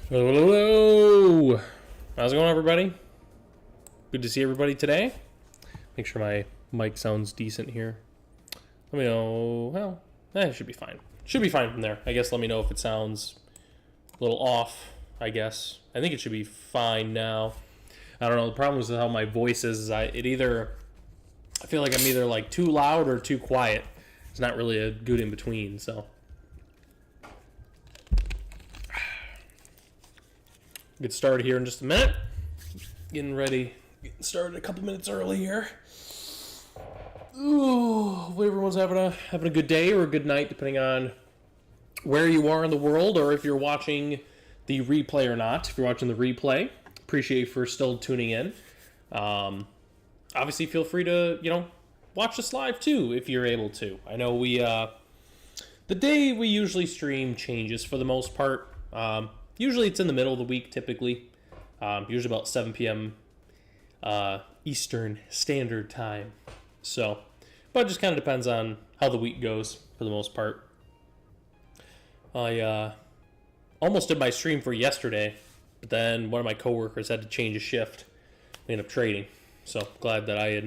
Hello, hello. How's it going, everybody? Good to see everybody today. Make sure my mic sounds decent here. Let me know. Well, it should be fine. Should be fine from there. I guess let me know if it sounds a little off, I guess. I think it should be fine now. I don't know. The problem is how my voice is I feel like I'm either like too loud or too quiet. It's not really a good in between, so. Get started here in just a minute. Getting ready. Getting started a couple minutes early here. Ooh, hopefully everyone's having a good day or a good night, depending on where you are in the world, or if you're watching the replay or not. If you're watching the replay, appreciate you for still tuning in. Obviously, feel free to watch this live too if you're able to. I know the day we usually stream changes for the most part. Usually it's in the middle of the week, typically. Usually about 7 p.m. Eastern Standard Time. So, but it just kind of depends on how the week goes for the most part. I almost did my stream for yesterday, but then one of my coworkers had to change a shift. We ended up trading. So, glad that I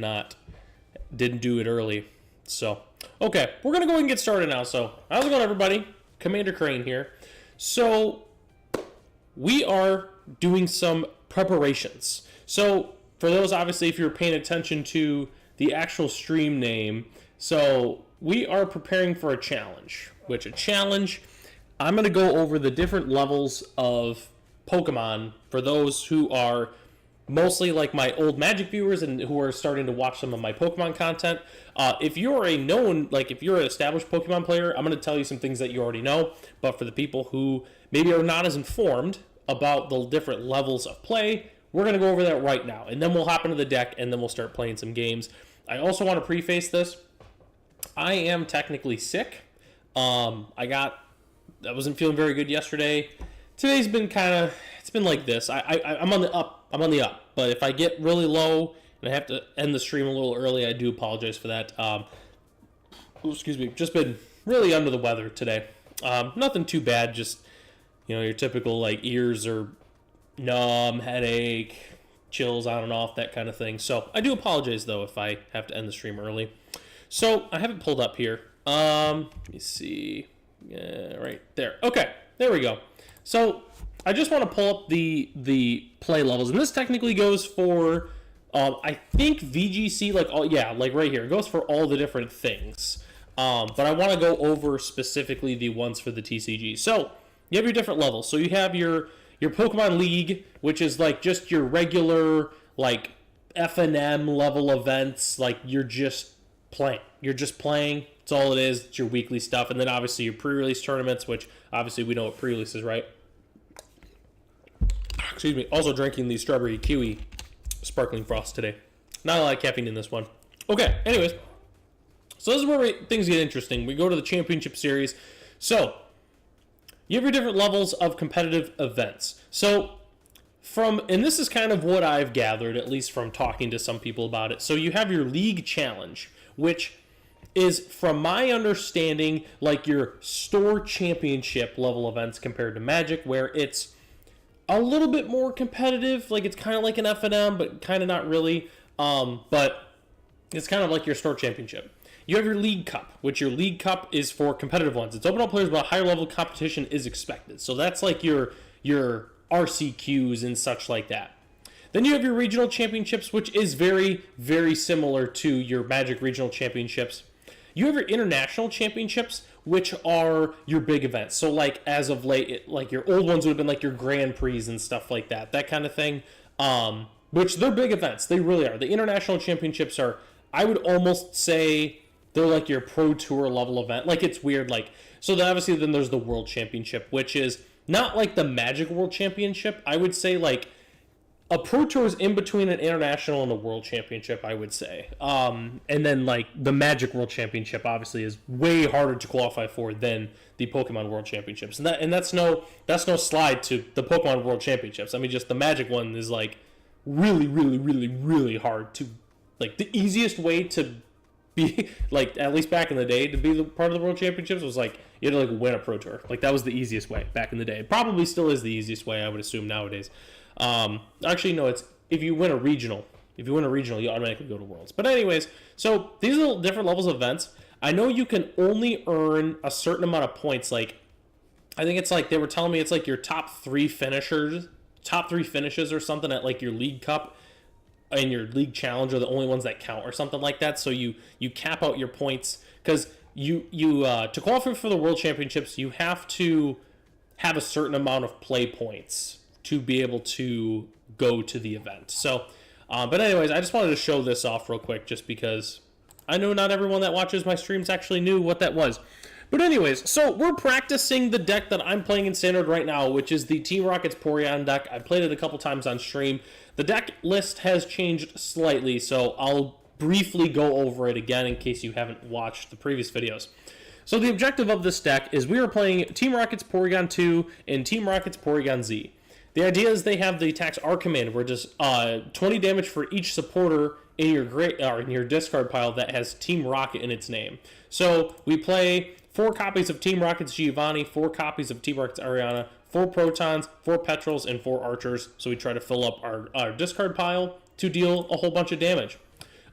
didn't do it early. So, okay, we're going to go ahead and get started now. So, how's it going, everybody? Commander Crane here. So, we are doing some preparations. So, for those, obviously, if you're paying attention to the actual stream name, so we are preparing for a challenge. I'm going to go over the different levels of Pokemon for those who are mostly like my old Magic viewers and who are starting to watch some of my Pokemon content. If you're if you're an established Pokemon player, I'm going to tell you some things that you already know. But for the people who maybe are not as informed about the different levels of play, we're going to go over that right now. And then we'll hop into the deck and then we'll start playing some games. I also want to preface this. I am technically sick. I wasn't feeling very good yesterday. Today's been it's been like this. I'm on the up. But if I get really low and I have to end the stream a little early, I do apologize for that. Excuse me. Just been really under the weather today. Nothing too bad. Just, your typical like ears are numb, headache, chills on and off, that kind of thing. So I do apologize though if I have to end the stream early. So I have it pulled up here. Let me see. Yeah, right there. Okay, there we go. So I just want to pull up the play levels, and this technically goes for I think VGC, like right here. It goes for all the different things. But I want to go over specifically the ones for the TCG. So you have your different levels. So you have your Pokemon League, which is like just your regular like FNM level events. Like you're just playing. That's all it is. It's your weekly stuff. And then obviously your pre-release tournaments, which obviously we know what pre-release is, right? Excuse me. Also drinking the strawberry kiwi sparkling frost today. Not a lot of caffeine in this one. Okay, anyways. So this is where things get interesting. We go to the championship series. So you have your different levels of competitive events. So and this is kind of what I've gathered, at least from talking to some people about it. So you have your league challenge, which is, from my understanding, like your store championship level events compared to Magic, where it's a little bit more competitive. Like it's kind of like an FNM, but kind of not really. But it's kind of like your store championship. You have your League Cup, which your League Cup is for competitive ones. It's open to all players, but a higher level competition is expected. So that's like your RCQs and such like that. Then you have your regional championships, which is very, very similar to your Magic regional championships. You have your international championships, which are your big events. So like as of late, like your old ones would have been like your Grand Prix and stuff like that kind of thing. Which they're big events. They really are. The international championships are, I would almost say, they're like your Pro Tour level event. Like it's weird. So obviously then there's the World Championship, which is not like the Magic World Championship. I would say like a Pro Tour is in between an international and a World Championship, I would say. And then like the Magic World Championship obviously is way harder to qualify for than the Pokemon World Championships. And that's no slide to the Pokemon World Championships. I mean, just the Magic one is like really, really, really, really hard to, like, the easiest way to be like, at least back in the day, to be the part of the World Championships was like you had to like win a Pro Tour. Like that was the easiest way back in the day. It probably still is the easiest way, I would assume nowadays. Actually, no, it's if you win a regional. If you win a regional, you automatically go to Worlds. But anyways, so these are different levels of events. I know you can only earn a certain amount of points. Like, I think it's like they were telling me it's like your top three finishes or something at like your League Cup and your League Challenge are the only ones that count or something like that. So you cap out your points because you to qualify for the World Championships, you have to have a certain amount of play points to be able to go to the event. So. But anyways, I just wanted to show this off real quick just because I know not everyone that watches my streams actually knew what that was. But anyways, so we're practicing the deck that I'm playing in Standard right now, which is the Team Rocket's Porygon deck. I played it a couple times on stream. The deck list has changed slightly, so I'll briefly go over it again in case you haven't watched the previous videos. So the objective of this deck is we are playing Team Rocket's Porygon 2 and Team Rocket's Porygon Z. The idea is they have the attacks R command, where just 20 damage for each supporter in your discard pile that has Team Rocket in its name. So we play 4 copies of Team Rocket's Giovanni, 4 copies of Team Rocket's Ariana, 4 Protons, 4 Petrels, and 4 Archers. So we try to fill up our discard pile to deal a whole bunch of damage.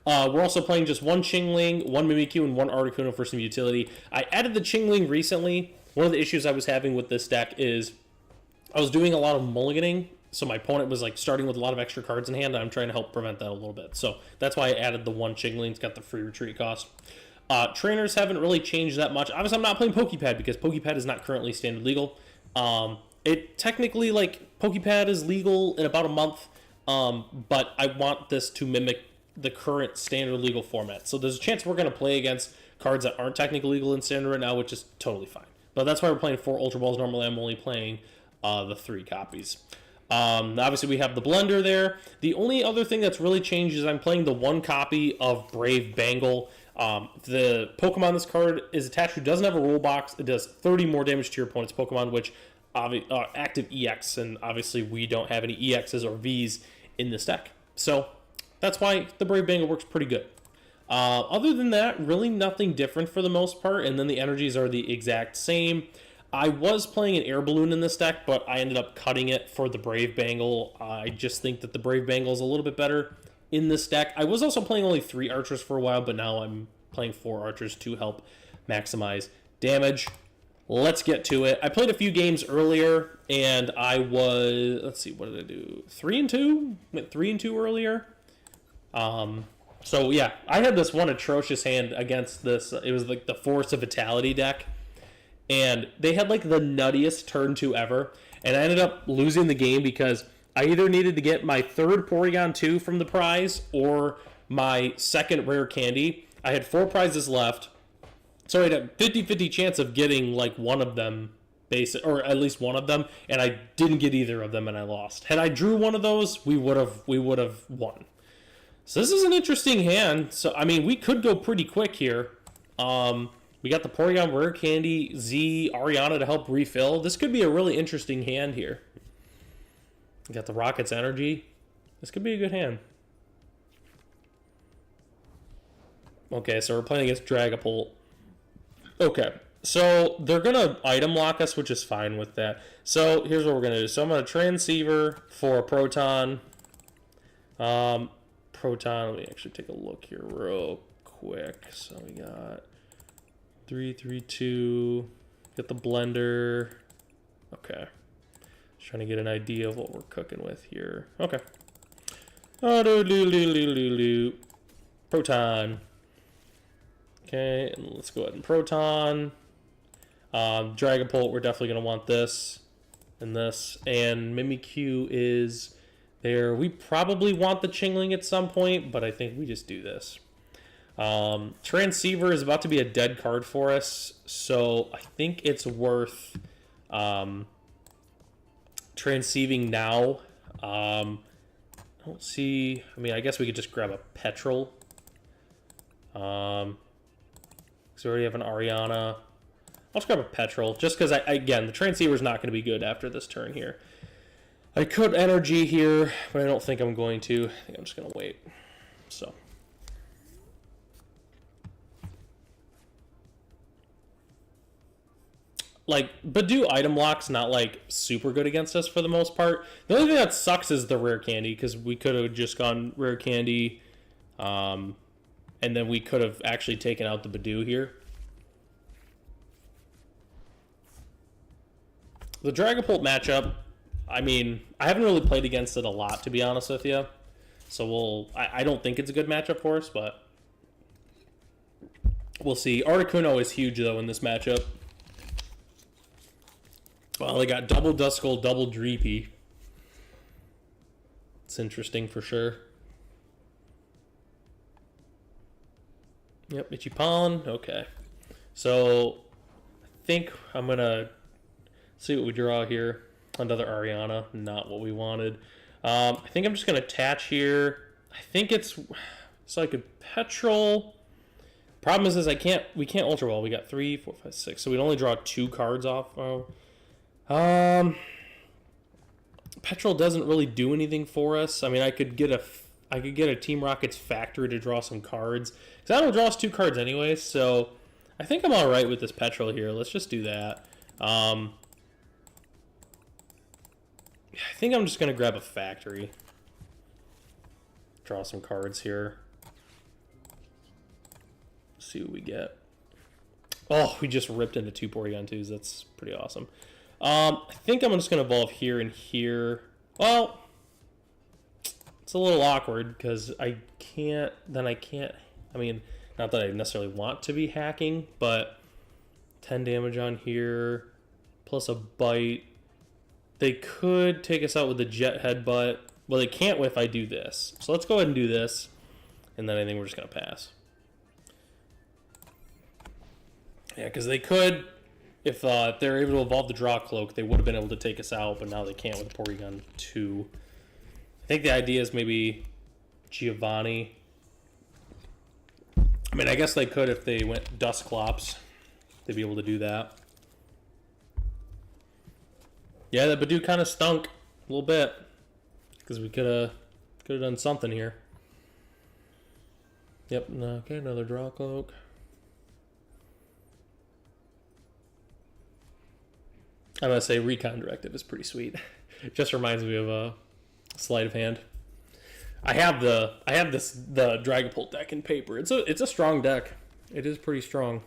We're also playing just 1 Chingling, 1 Mimikyu, and 1 Articuno for some utility. I added the Chingling recently. One of the issues I was having with this deck is I was doing a lot of mulliganing, so my opponent was like starting with a lot of extra cards in hand, and I'm trying to help prevent that a little bit. So that's why I added the 1 Chingling. It's got the free retreat cost. Trainers haven't really changed that much. Obviously, I'm not playing Pokepad because Pokepad is not currently standard legal. It technically, like, Pokepad is legal in about a month, but I want this to mimic the current standard legal format. So there's a chance we're going to play against cards that aren't technically legal in standard right now, which is totally fine. But that's why we're playing 4 Ultra Balls. Normally, I'm only playing the 3 copies. Obviously, we have the blender there. The only other thing that's really changed is I'm playing the 1 copy of Brave Bangle. The Pokemon this card is attached to doesn't have a rule box. It does 30 more damage to your opponent's Pokemon, which active EX, and obviously we don't have any EXs or Vs in this deck. So that's why the Brave Bangle works pretty good. Other than that, really nothing different for the most part, and then the energies are the exact same. I was playing an air balloon in this deck, but I ended up cutting it for the Brave Bangle. I just think that the Brave Bangle is a little bit better in this deck. I was also playing only 3 Archers for a while, but now I'm playing 4 Archers to help maximize damage. Let's get to it. I played a few games earlier, and I was, let's see, what did I do? 3-2? Went 3-2 earlier. So yeah, I had this one atrocious hand against this. It was like the Force of Vitality deck. And they had like the nuttiest turn 2 ever. And I ended up losing the game because I either needed to get my 3rd Porygon 2 from the prize or my 2nd rare candy. I had 4 prizes left. So I had a 50-50 chance of getting like one of them, or at least one of them. And I didn't get either of them and I lost. Had I drew one of those, we would have won. So this is an interesting hand. So, I mean, we could go pretty quick here. We got the Porygon Rare Candy, Z, Ariana to help refill. This could be a really interesting hand here. We got the Rocket's Energy. This could be a good hand. Okay, so we're playing against Dragapult. Okay, so they're going to item lock us, which is fine with that. So here's what we're going to do. So I'm going to Transceiver for a Proton. Proton, let me actually take a look here real quick. So we got 3-3-2. Get the blender. Okay. Just trying to get an idea of what we're cooking with here. Okay. Proton. Okay, and let's go ahead and Proton. Dragapult, we're definitely going to want this and this. And Mimikyu is there. We probably want the Chingling at some point, but I think we just do this. Transceiver is about to be a dead card for us, so I think it's worth transceiving now. I don't see... I mean, I guess we could just grab a Petrel. So we already have an Ariana. I'll just grab a Petrel, just because, again, the Transceiver is not going to be good after this turn here. I could Energy here, but I don't think I'm going to. I think I'm just going to wait. So... like Badoo item lock's not like super good against us for the most part. The only thing that sucks is the rare candy, because we could have just gone rare candy, and then we could have actually taken out the Badoo here. The Dragapult matchup, I mean, I haven't really played against it a lot, to be honest with you. So I don't think it's a good matchup for us, but we'll see. Articuno is huge, though, in this matchup. Well, they got double Duskull, double Dreepy. It's interesting for sure. Yep, Ichipon. Okay. So, I think I'm going to see what we draw here. Another Ariana. Not what we wanted. I think I'm just going to attach here. I think it's like a Petrol. Problem is we can't Ultra Ball. We got 3, 4, 5, 6. So we'd only draw 2 cards off. Petrol doesn't really do anything for us. I mean, I could get a Team Rocket's Factory to draw some cards, because that'll draw us 2 cards anyway. So I think I'm all right with this Petrol here. Let's just do that. I think I'm just gonna grab a Factory. Draw some cards here. See what we get. Oh, we just ripped into 2 Porygon 2s. That's pretty awesome. I think I'm just going to evolve here and here. Well, it's a little awkward because I can't, I mean, not that I necessarily want to be hacking, but 10 damage on here, plus a bite. They could take us out with a Jet Headbutt. Well, they can't if I do this. So let's go ahead and do this, and then I think we're just going to pass. Yeah, because they could, if they're able to evolve the Draw Cloak, they would have been able to take us out, but now they can't with Porygon 2. I think the idea is maybe Giovanni. I mean, I guess they could if they went Dusclops. They'd be able to do that. Yeah, that Badoo kind of stunk a little bit, because we could have done something here. Yep, okay, another Draw Cloak. I'm going to say Recon Directive is pretty sweet. It just reminds me of a Sleight of Hand. I have the Dragapult deck in paper. It's a strong deck. It is pretty strong.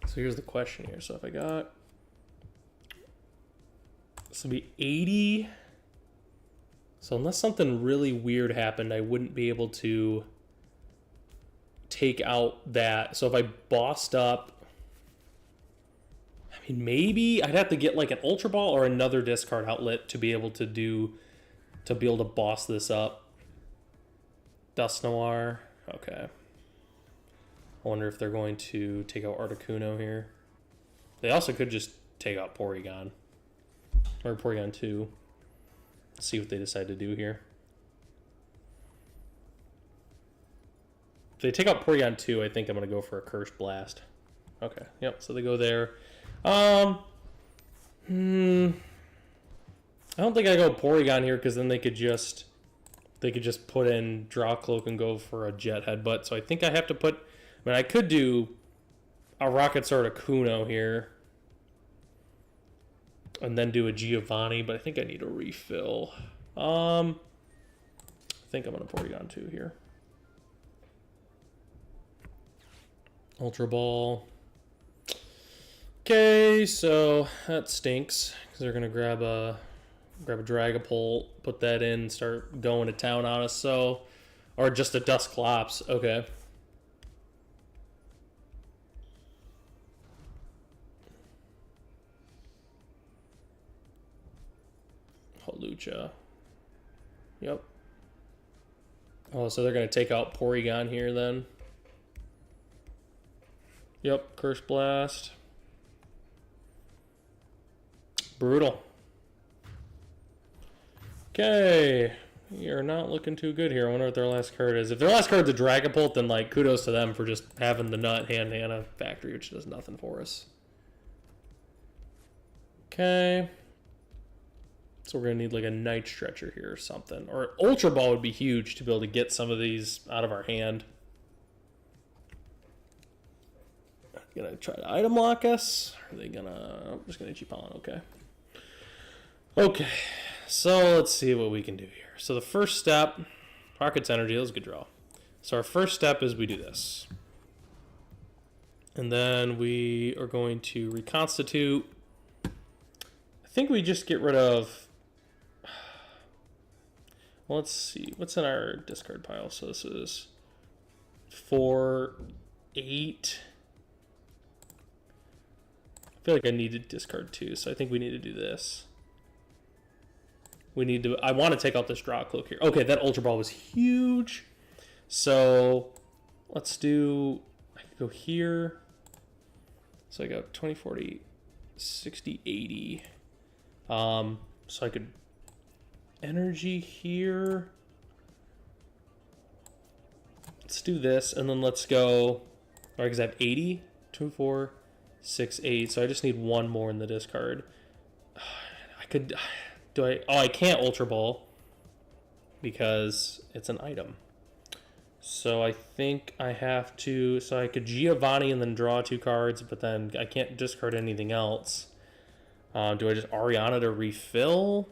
So here's the question here. So if I got, this will be 80. So unless something really weird happened, I wouldn't be able to take out that. So if I bossed up, I mean, maybe I'd have to get like an Ultra Ball or another discard outlet to be able to boss this up. Dust Noir. Okay. I wonder if they're going to take out Articuno here. They also could just take out Porygon. Or Porygon 2. See what they decide to do here. If they take out Porygon 2, I think I'm going to go for a Cursed Blast. Okay, yep, so they go there. I don't think I go Porygon here, because then they could just put in Draw Cloak and go for a Jet Headbutt. So I think I have to put, I mean, I could do a Rocket Sword Articuno here and then do a Giovanni, but I think I need a refill. I think I'm going to Porygon 2 here. Ultra Ball. Okay, so that stinks, because they're going to grab a Dragapult, put that in, start going to town on us, so, or just a Dusclops. Okay. Holucha. Yep. Oh, so they're going to take out Porygon here then. Yep, Curse Blast. Brutal. Okay. You're not looking too good here. I wonder what their last card is. If their last card's a Dragapult, then like kudos to them for just having the nut hand Hannah Factory, which does nothing for us. Okay. So we're going to need like a Night Stretcher here or something. Or Ultra Ball would be huge to be able to get some of these out of our hand. Going to try to item lock us? Are they going to... Oh, just going to cheap on. Okay. Okay. So let's see what we can do here. So the first step, Rocket's Energy. That was a good draw. So our first step is we do this. And then we are going to reconstitute. I think we just get rid of... Well, let's see. What's in our discard pile? So this is 4, 8. I feel like I need to discard 2, so I think we need to do this. We need to... I want to take out this Draw Cloak here. Okay, that Ultra Ball was huge. So let's do... I could go here. So I got 20, 40, 60, 80. So I could energy here. Let's do this, and then let's go. All right, because I have 80, 2, 4, 6, 8. So I just need one more in the discard. I could. Do I? Oh, I can't Ultra Ball because it's an item. So I think I have to. So I could Giovanni and then draw 2 cards, but then I can't discard anything else. Do I just Ariana to refill?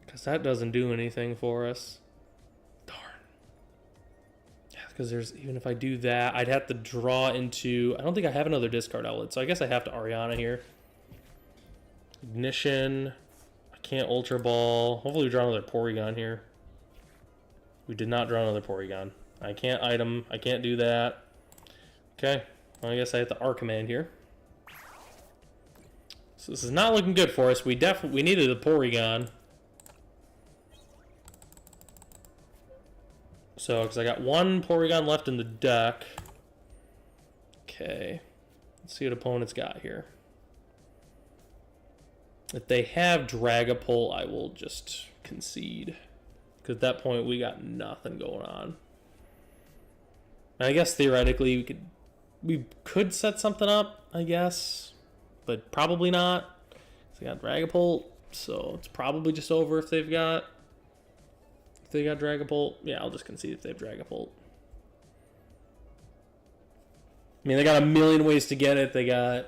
Because that doesn't do anything for us. Darn. Yeah, because there's... Even if I do that, I'd have to draw into... I don't think I have another discard outlet, so I guess I have to Ariana here. Ignition. I can't Ultra Ball. Hopefully we draw another Porygon here. We did not draw another Porygon. I can't item. I can't do that. Okay. Well, I guess I have to R-Command here. So this is not looking good for us. We needed a Porygon. So, because I got 1 Porygon left in the deck. Okay. Let's see what opponents got here. If they have Dragapult, I will just concede. Because at that point, we got nothing going on. And I guess theoretically, we could set something up, I guess. But probably not. So they got Dragapult, so it's probably just over if they've got... If they got Dragapult. Yeah, I'll just concede if they have Dragapult. I mean, they got a million ways to get it. They're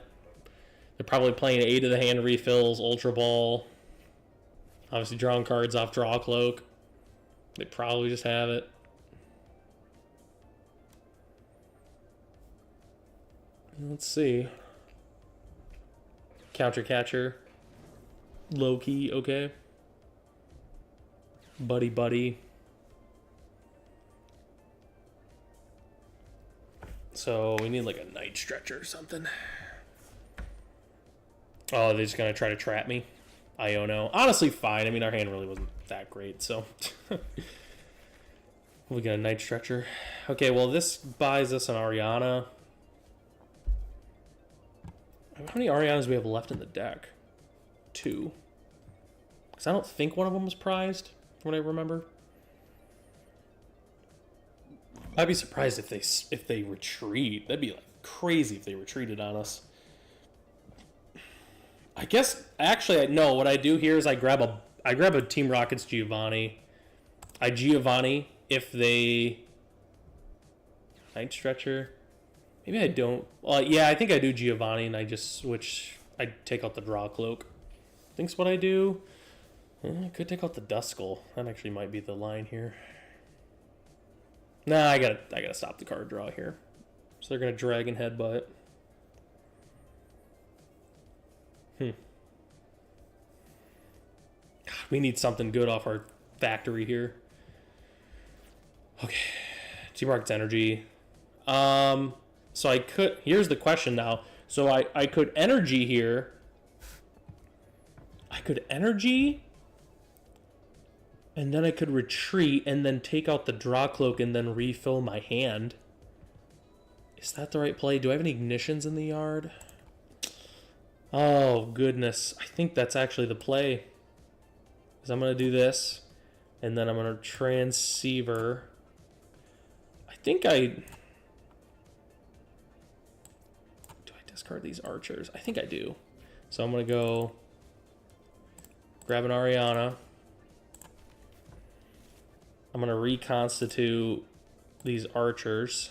probably playing 8 of the hand refills, Ultra Ball. Obviously drawing cards off Draw Cloak. They probably just have it. Let's see. Counter Catcher. Low-key, okay. Buddy Buddy. So we need like a Night Stretcher or something. Oh, they're just going to try to trap me. Iono. Honestly, fine. I mean, our hand really wasn't that great, so... We got a Night Stretcher. Okay, well, this buys us an Ariana. How many Arianas do we have left in the deck? 2. Because I don't think one of them was prized, from what I remember. I'd be surprised if they retreat. That'd be like crazy if they retreated on us. I guess actually no. What I do here is I grab a Team Rocket's Giovanni. I Giovanni if they Night Stretcher. Maybe I don't. Well, yeah, I think I do Giovanni, and I just switch. I take out the Draw Cloak. I think's what I do. I could take out the Duskull. That actually might be the line here. Nah, I gotta stop the card draw here. So they're gonna Dragon Headbutt. God, we need something good off our factory here. Okay, Team Rocket's Energy. So I could. Here's the question now. So I could energy here. I could energy. And then I could retreat and then take out the Draw Cloak and then refill my hand. Is that the right play? Do I have any ignitions in the yard? Oh, goodness. I think that's actually the play. Because I'm going to do this. And then I'm going to Transceiver. I think I... Do I discard these archers? I think I do. So I'm going to go Grab an Ariana. I'm going to reconstitute these archers.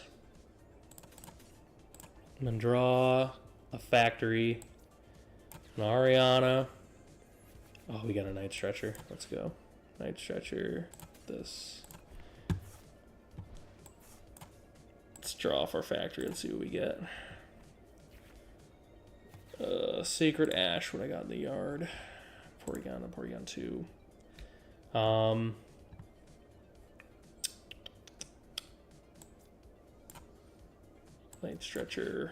I'm going to draw a factory. An Ariana. Oh, we got a Night Stretcher. Let's go. Night Stretcher. This. Let's draw off our factory and see what we get. Sacred Ash, what I got in the yard. Porygon and Porygon 2. Night Stretcher.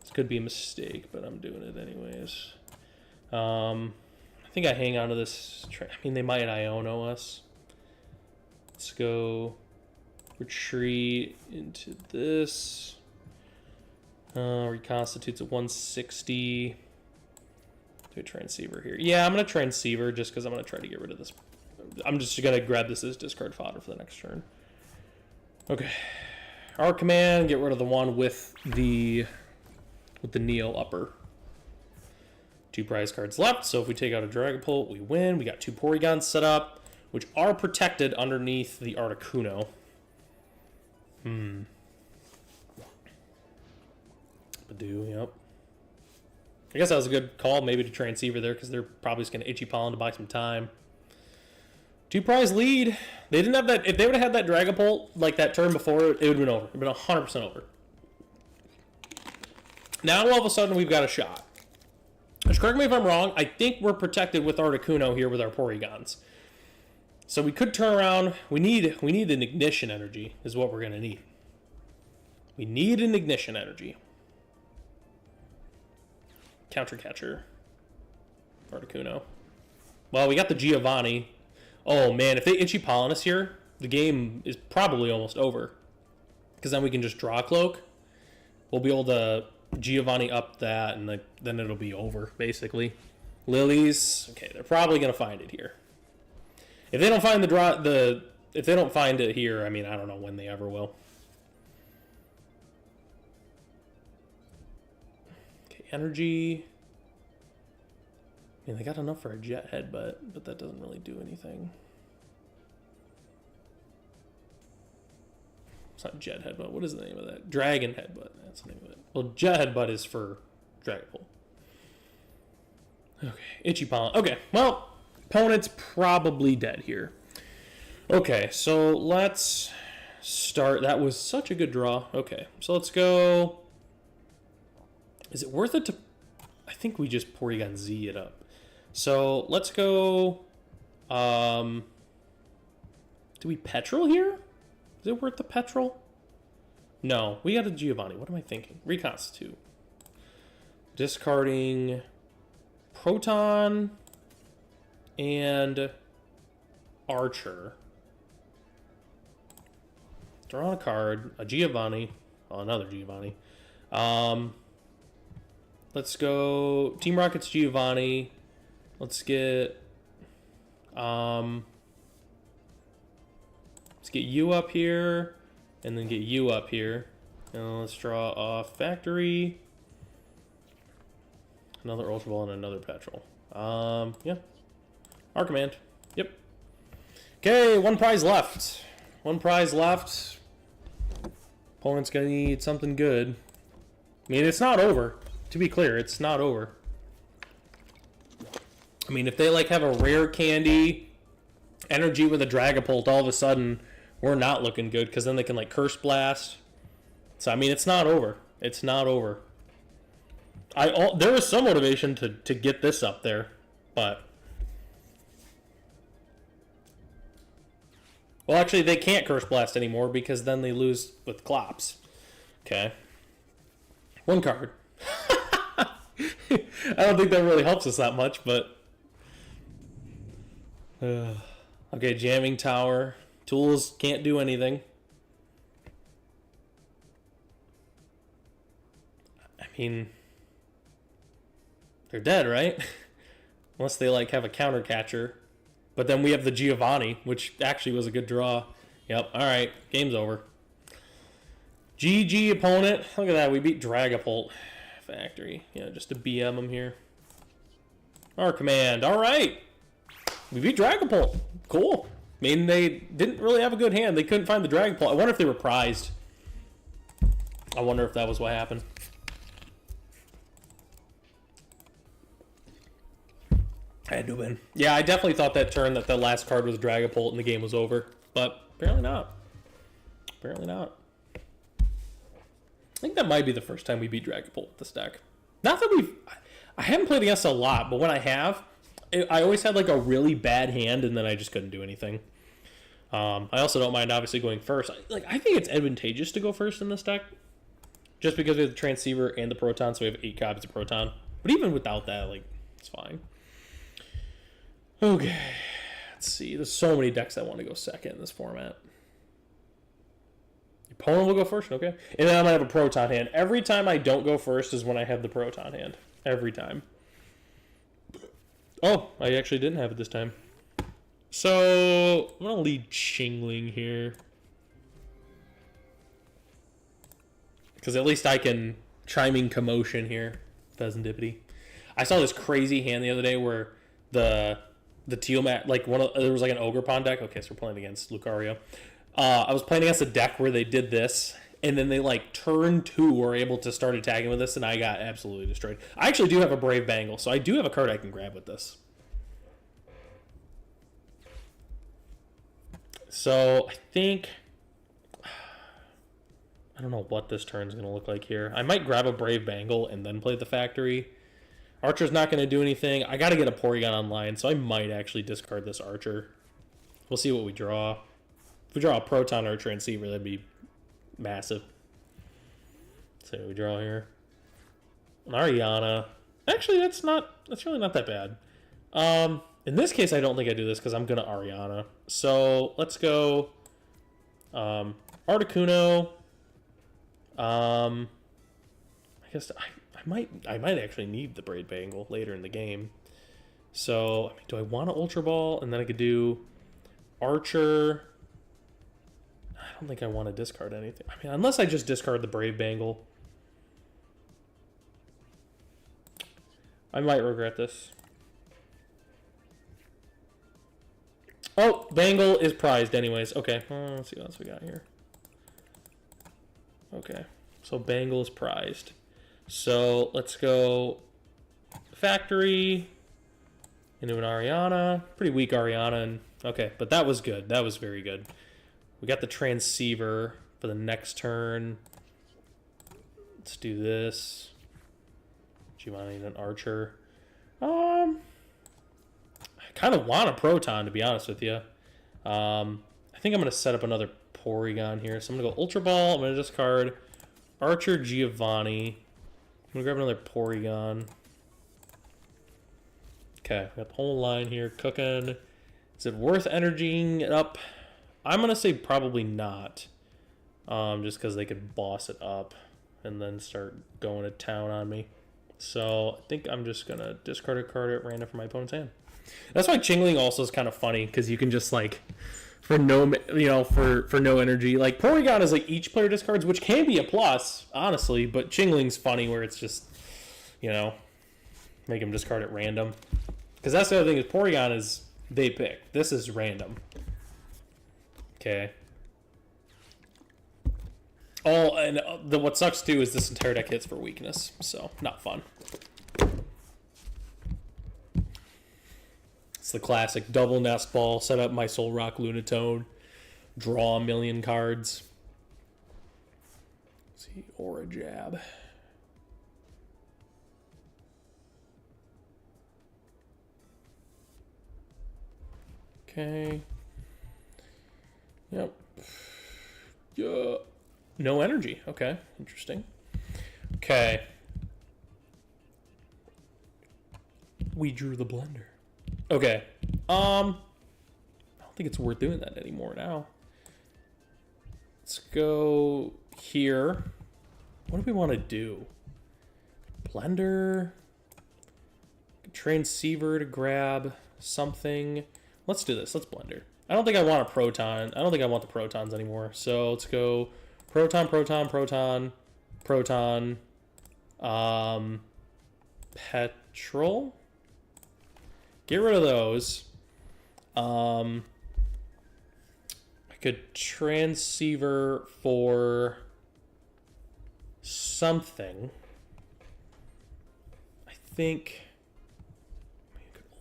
This could be a mistake, but I'm doing it anyways. I think I hang on to this. I mean, they might Iono us. Let's go retreat into this. Reconstitutes at 160. Do a transceiver here. Yeah, I'm going to transceiver just because I'm going to try to get rid of this. I'm just going to grab this as discard fodder for the next turn. Okay. Our command, get rid of the one with the Neo upper. 2 prize cards left, so if we take out a Dragapult, we win. We got 2 Porygons set up, which are protected underneath the Articuno. Badoo, yep. I guess that was a good call, maybe to transceiver there, because they're probably just going to Itchy Pollen to buy some time. 2 prize lead. They didn't have that. If they would have had that Dragapult like that turn before, it would have been over. It would have been 100% over. Now all of a sudden we've got a shot. Which, correct me if I'm wrong, I think we're protected with Articuno here with our Porygons. So we could turn around. We need an ignition energy is what we're going to need. We need an ignition energy. Counter catcher. Articuno. Well, we got the Giovanni. Oh man, if they Itchy Pollen us here, the game is probably almost over. Because then we can just draw a cloak. We'll be able to Giovanni up that, and then it'll be over, basically. Lilies, okay, they're probably gonna find it here. If they don't find if they don't find it here, I mean, I don't know when they ever will. Okay, energy. I mean, they got enough for a Jet Headbutt, but that doesn't really do anything. It's not Jet Headbutt. What is the name of that? Dragon Headbutt. That's the name of it. Well, Jet Headbutt is for Dragapult. Okay, Itchy Pollen. Okay, well, opponent's probably dead here. Okay, so let's start. That was such a good draw. Okay, so let's go. Is it worth it to... I think we just Porygon Z it up. So let's go... do we Petrol here? Is it worth the Petrol? No, we got a Giovanni. What am I thinking? Reconstitute. Discarding Proton and Archer. Draw a card, a Giovanni. Oh, another Giovanni. Let's go Team Rocket's Giovanni. Let's get you up here, and then get you up here. And let's draw a factory, another Ultra Ball, and another Petrol. Yeah. Our command. Yep. Okay, 1 prize left. 1 prize left. Opponent's gonna need something good. I mean, it's not over. To be clear, it's not over. I mean, if they like have a rare candy energy with a Dragapult, all of a sudden we're not looking good, because then they can like Curse Blast. So I mean, it's not over. It's not over. There was some motivation to get this up there, but well, actually they can't Curse Blast anymore because then they lose with Clops. Okay. 1 card. I don't think that really helps us that much, but okay, Jamming Tower. Tools can't do anything. I mean, they're dead, right? Unless they like have a counter catcher. But then we have the Giovanni, which actually was a good draw. Yep, alright, game's over. GG opponent. Look at that, we beat Dragapult Factory. Yeah, just to BM him here. Our command. All right. We beat Dragapult. Cool. I mean, they didn't really have a good hand. They couldn't find the Dragapult. I wonder if they were prized. I wonder if that was what happened. I had to win. Yeah, I definitely thought that turn that the last card was Dragapult and the game was over. But apparently not. Apparently not. I think that might be the first time we beat Dragapult with this deck. Not that we've... I haven't played against a lot, but when I have, I always had like a really bad hand and then I just couldn't do anything. I also don't mind obviously going first. I think it's advantageous to go first in this deck. Just because we have the Transceiver and the Proton, so we have 8 copies of Proton. But even without that, like, it's fine. Okay. Let's see. There's so many decks that want to go second in this format. Your opponent will go first, okay. And then I'm going to have a Proton hand. Every time I don't go first is when I have the Proton hand. Every time. Oh, I actually didn't have it this time. So, I'm going to lead Chingling here. Because at least I can Chiming Commotion here. Pheasantipity. I saw this crazy hand the other day where the teal mat, like there was like an Ogre Pawn deck. Okay, so we're playing against Lucario. I was playing against a deck where they did this, and then they like turn 2 were able to start attacking with this, and I got absolutely destroyed. I actually do have a Brave Bangle, so I do have a card I can grab with this. So I think, I don't know what this turn's going to look like here. I might grab a Brave Bangle and then play the Factory. Archer's not going to do anything. I got to get a Porygon online, so I might actually discard this Archer. We'll see what we draw. If we draw a Proton or a Transceiver, that'd be massive. Let's see what we draw here. An Ariana. Actually, that's really not that bad. In this case, I don't think I do this because I'm going to Ariana. So let's go Articuno. I guess I might actually need the Braid Bangle later in the game. So, I mean, do I want to Ultra Ball? And then I could do Archer. I don't think I want to discard anything. I mean, unless I just discard the Brave Bangle. I might regret this. Oh, Bangle is prized anyways. Okay, let's see what else we got here. Okay, so Bangle is prized. So let's go Factory into an Ariana. Pretty weak Ariana. And, okay, but that was good. That was very good. We got the Transceiver for the next turn. Let's do this. Giovanni and an Archer. I kind of want a Proton, to be honest with you. I think I'm going to set up another Porygon here. So I'm going to go Ultra Ball. I'm going to discard Archer Giovanni. I'm going to grab another Porygon. Okay, got the whole line here cooking. Is it worth energying it up? I'm going to say probably not. Just because they could boss it up and then start going to town on me. So I think I'm just going to discard a card at random from my opponent's hand. That's why Chingling also is kind of funny, because you can just like, for no, for no energy. Like Porygon is like each player discards, which can be a plus, honestly. But Chingling's funny where it's just, make him discard at random. Because that's the other thing is Porygon is they pick. This is random. Okay. Oh, and what sucks too is this entire deck hits for weakness, so not fun. It's the classic double nest ball, set up my Soul Rock Lunatone, draw a million cards. Let's see, Aura Jab. Okay. Yep. Yeah. No energy. Okay. Interesting. Okay. We drew the blender. Okay. I don't think it's worth doing that anymore now. Let's go here. What do we want to do? Blender. Transceiver to grab something. Let's do this. Let's blender. I don't think I want a Proton. I don't think I want the Protons anymore. So let's go Proton, Proton, Proton, Proton, Petrol. Get rid of those. I could transceiver for something. I think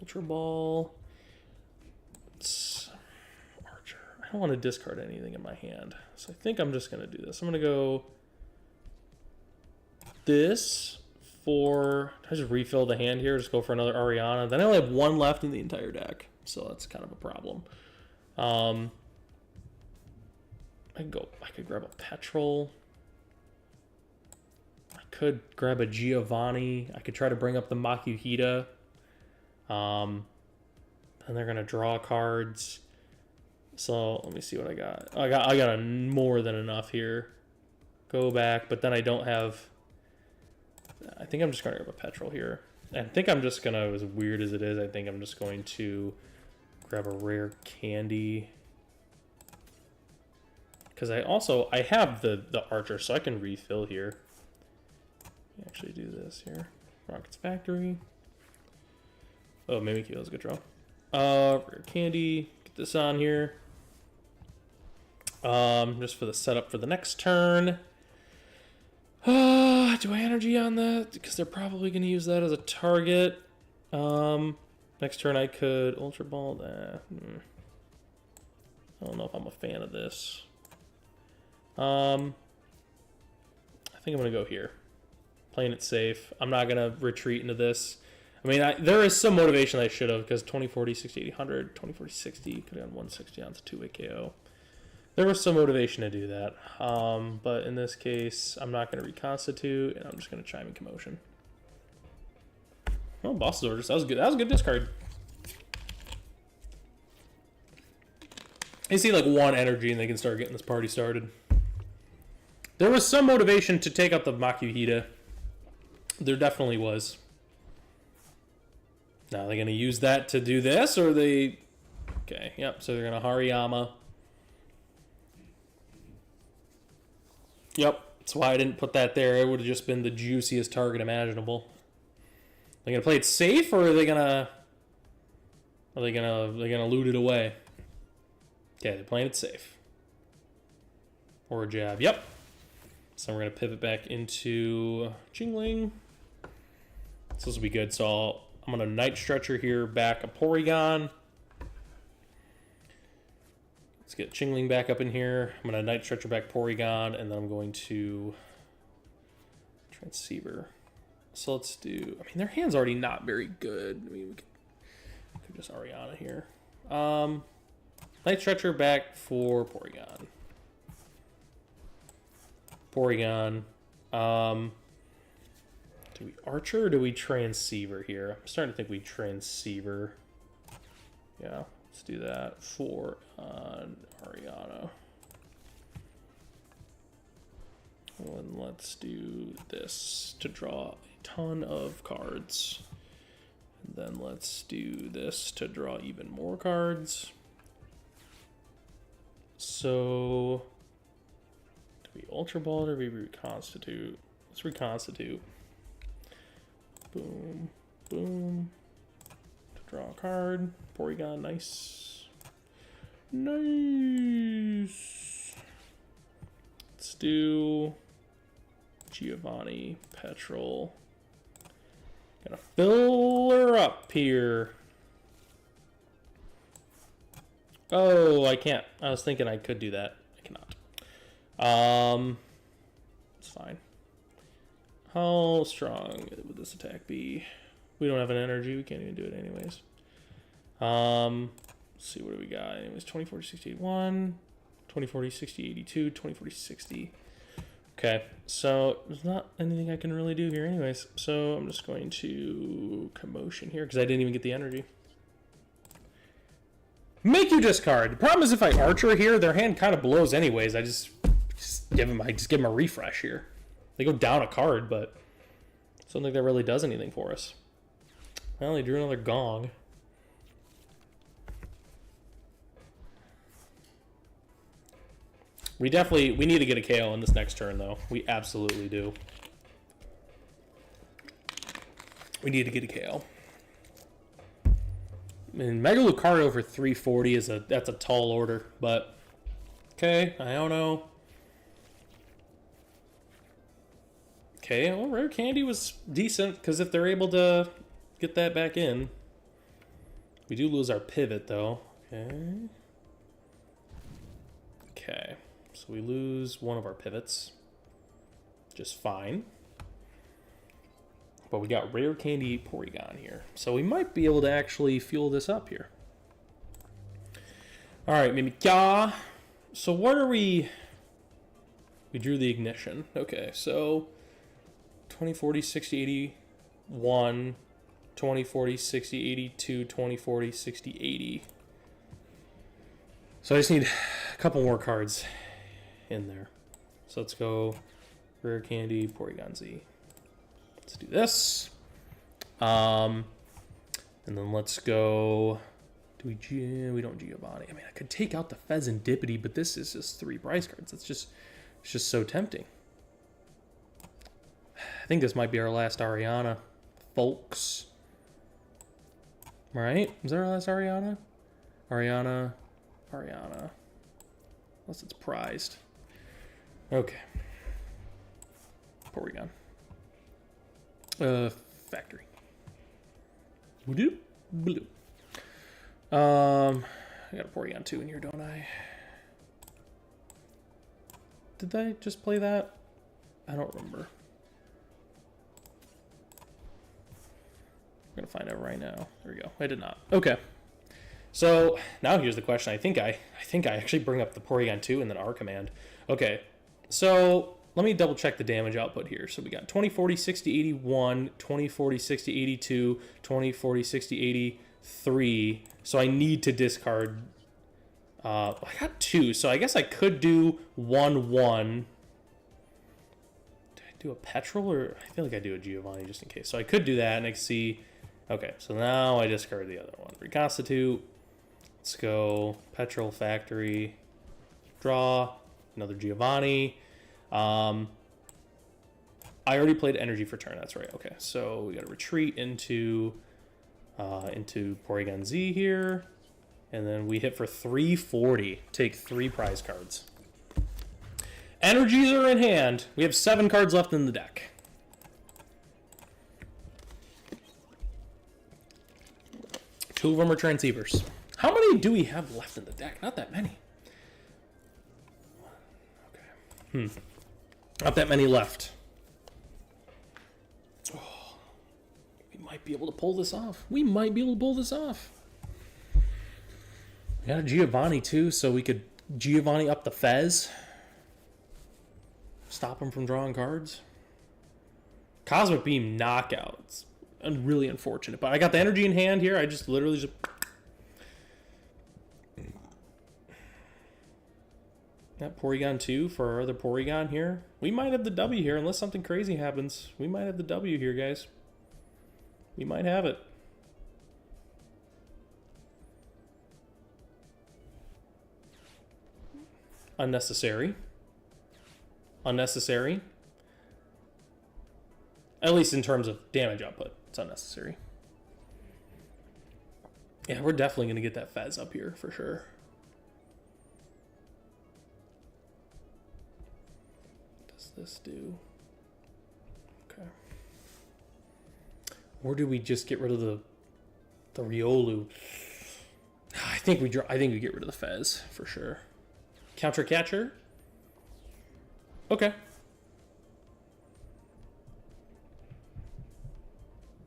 Ultra Ball. It's Archer. I don't want to discard anything in my hand, so I think I'm just gonna do this. I'm gonna go this for. I just refill the hand here. Just go for another Ariana. Then I only have one left in the entire deck, so that's kind of a problem. I could grab a Petrol. I could grab a Giovanni. I could try to bring up the Makuhita. And they're gonna draw cards. So let me see what I got. I got more than enough here. Go back, but then I don't have. I think I'm just gonna grab a Petrol here. I think I'm just gonna, as weird as it is, I think I'm just going to grab a rare candy. Because I have the Archer, so I can refill here. Actually do this here. Rockets Factory. Oh, Mimikyu, that was a good draw. Rare candy. Get this on here. Just for the setup for the next turn. Do I energy on that? Because they're probably going to use that as a target. Next turn I could Ultra Ball that. I don't know if I'm a fan of this. I think I'm going to go here. Playing it safe. I'm not going to retreat into this. I mean, there is some motivation I should have, because 2040, 60, 80, 100, 2040, 60, could have gone 160 on to 2-way KO. There was some motivation to do that. But in this case, I'm not going to reconstitute, and I'm just going to chime in commotion. Oh, Boss's Orders. That was good. That was a good discard. They see like one energy, and they can start getting this party started. There was some motivation to take out the Makuhita. There definitely was. Now, are they going to use that to do this, or are they... Okay, yep, so they're going to Hariyama. Yep, that's why I didn't put that there. It would have just been the juiciest target imaginable. Are they going to play it safe, or are they going to... Are they going to loot it away? Okay, they're playing it safe. Or a jab. Yep. So we're going to pivot back into Jingling. So this will be good. So I'm going to Night Stretcher here, back a Porygon. Let's get Jingling back up in here. I'm going to Night Stretcher back Porygon, and then I'm going to Transceiver. So let's do... I mean, their hand's already not very good. I mean, we could just Ariana here. Night Stretcher back for Porygon. Porygon. Do we Archer or do we Transceiver here? I'm starting to think we Transceiver. Yeah, let's do that for Ariana. And let's do this to draw a ton of cards. And then let's do this to draw even more cards. So, do we Ultra Ball or do we Reconstitute? Let's Reconstitute. Boom, boom. To draw a card. Porygon, nice. Nice. Let's do Giovanni, Petrol. Gonna fill her up here. Oh, I can't. I was thinking I could do that. I cannot. It's fine. How strong would this attack be? We don't have an energy. We can't even do it anyways. Let's see, what do we got? Anyways, 2040, 60, 81, 2040, 60, 82, 2040, 60. Okay, so there's not anything I can really do here anyways. So I'm just going to Commotion here because I didn't even get the energy. Make you discard. The problem is if I Archer here, their hand kind of blows anyways. I just give them a refresh here. They go down a card, but I don't think that really does anything for us. Well, they drew another Gong. We need to get a KO in this next turn, though. We absolutely do. We need to get a KO. mean, Mega Lucario for 340 that's a tall order, but okay, I don't know. Okay, well, Rare Candy was decent, because if they're able to get that back in. We do lose our pivot, though. Okay. Okay, so we lose one of our pivots. Just fine. But we got Rare Candy Porygon here. So we might be able to actually fuel this up here. Alright, Mimikya. So what are we... We drew the ignition. Okay, so 2040, 60, 81, 2040, 60, 82, 2040, 60, 80. So I just need a couple more cards in there. So let's go Rare Candy, Porygon Z. Let's do this. And then let's go... We don't Giovanni. I mean, I could take out the Pheasantipity, but this is just 3 prize cards. It's just so tempting. I think this might be our last Ariana, folks. Right? Is that our last Ariana? Ariana. Unless it's prized. Okay. Porygon. Factory. Blue. I got a Porygon 2 in here, don't I? Did I just play that? I don't remember. I'm gonna find out right now. There we go. I did not. Okay. So now here's the question. I think I actually bring up the Porygon 2 and then R command. Okay. So let me double check the damage output here. So we got 20, 40, 60, 81, 20, 40, 60, 82, 20, 40, 60, 83. So I need to discard. I got 2, so I guess I could do 1, 1. Did I do a Petrol, or I feel like I do a Giovanni just in case. So I could do that, and I can see. Okay, so now I discard the other one. Reconstitute. Let's go Petrol, Factory, draw, another Giovanni. I already played Energy for turn. That's right. Okay, so we got to retreat into Porygon Z here. And then we hit for 340. Take 3 prize cards. Energies are in hand. We have 7 cards left in the deck. Two of them are transceivers. How many do we have left in the deck? Not that many. Okay. Not that many left. Oh, we might be able to pull this off. We got a Giovanni too, so we could Giovanni up the Fez. Stop him from drawing cards. Cosmic Beam knockouts. Really unfortunate, but I got the energy in hand here. I just literally just... That Porygon 2 for our other Porygon here. We might have the W here, unless something crazy happens. We might have the W here, guys. We might have it. Unnecessary. At least in terms of damage output, it's unnecessary. Yeah, we're definitely going to get that Fez up here for sure. What does this do? Okay. Or do we just get rid of the Riolu? I think we get rid of the Fez for sure. Counter Catcher. Okay.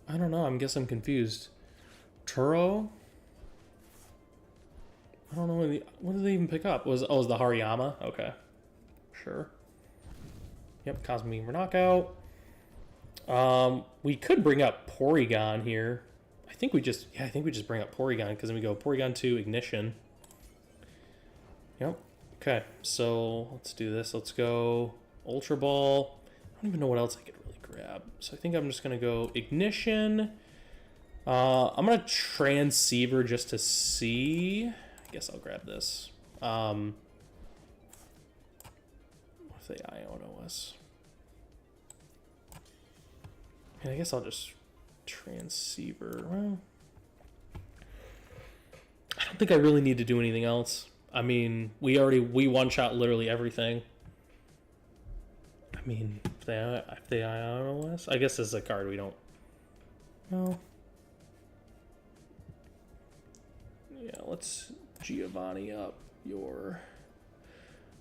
I don't know. I guess I'm confused. Turo. I don't know what did they even pick up? Was the Hariyama? Okay. Sure. Yep. Cosmic Beam for knockout. We could bring up Porygon here. I think we just bring up Porygon because then we go Porygon 2 Ignition. Yep. Okay, so let's do this. Let's go Ultra Ball. I don't even know what else I could really grab. So I think I'm just going to go Ignition. I'm going to Transceiver just to see. I guess I'll grab this. What if they Ionos? And I guess I'll just Transceiver. Well, don't think I really need to do anything else. I mean, we one-shot literally everything. I mean, if they IO us, I guess this is a card we don't. No. Yeah, let's Giovanni up your.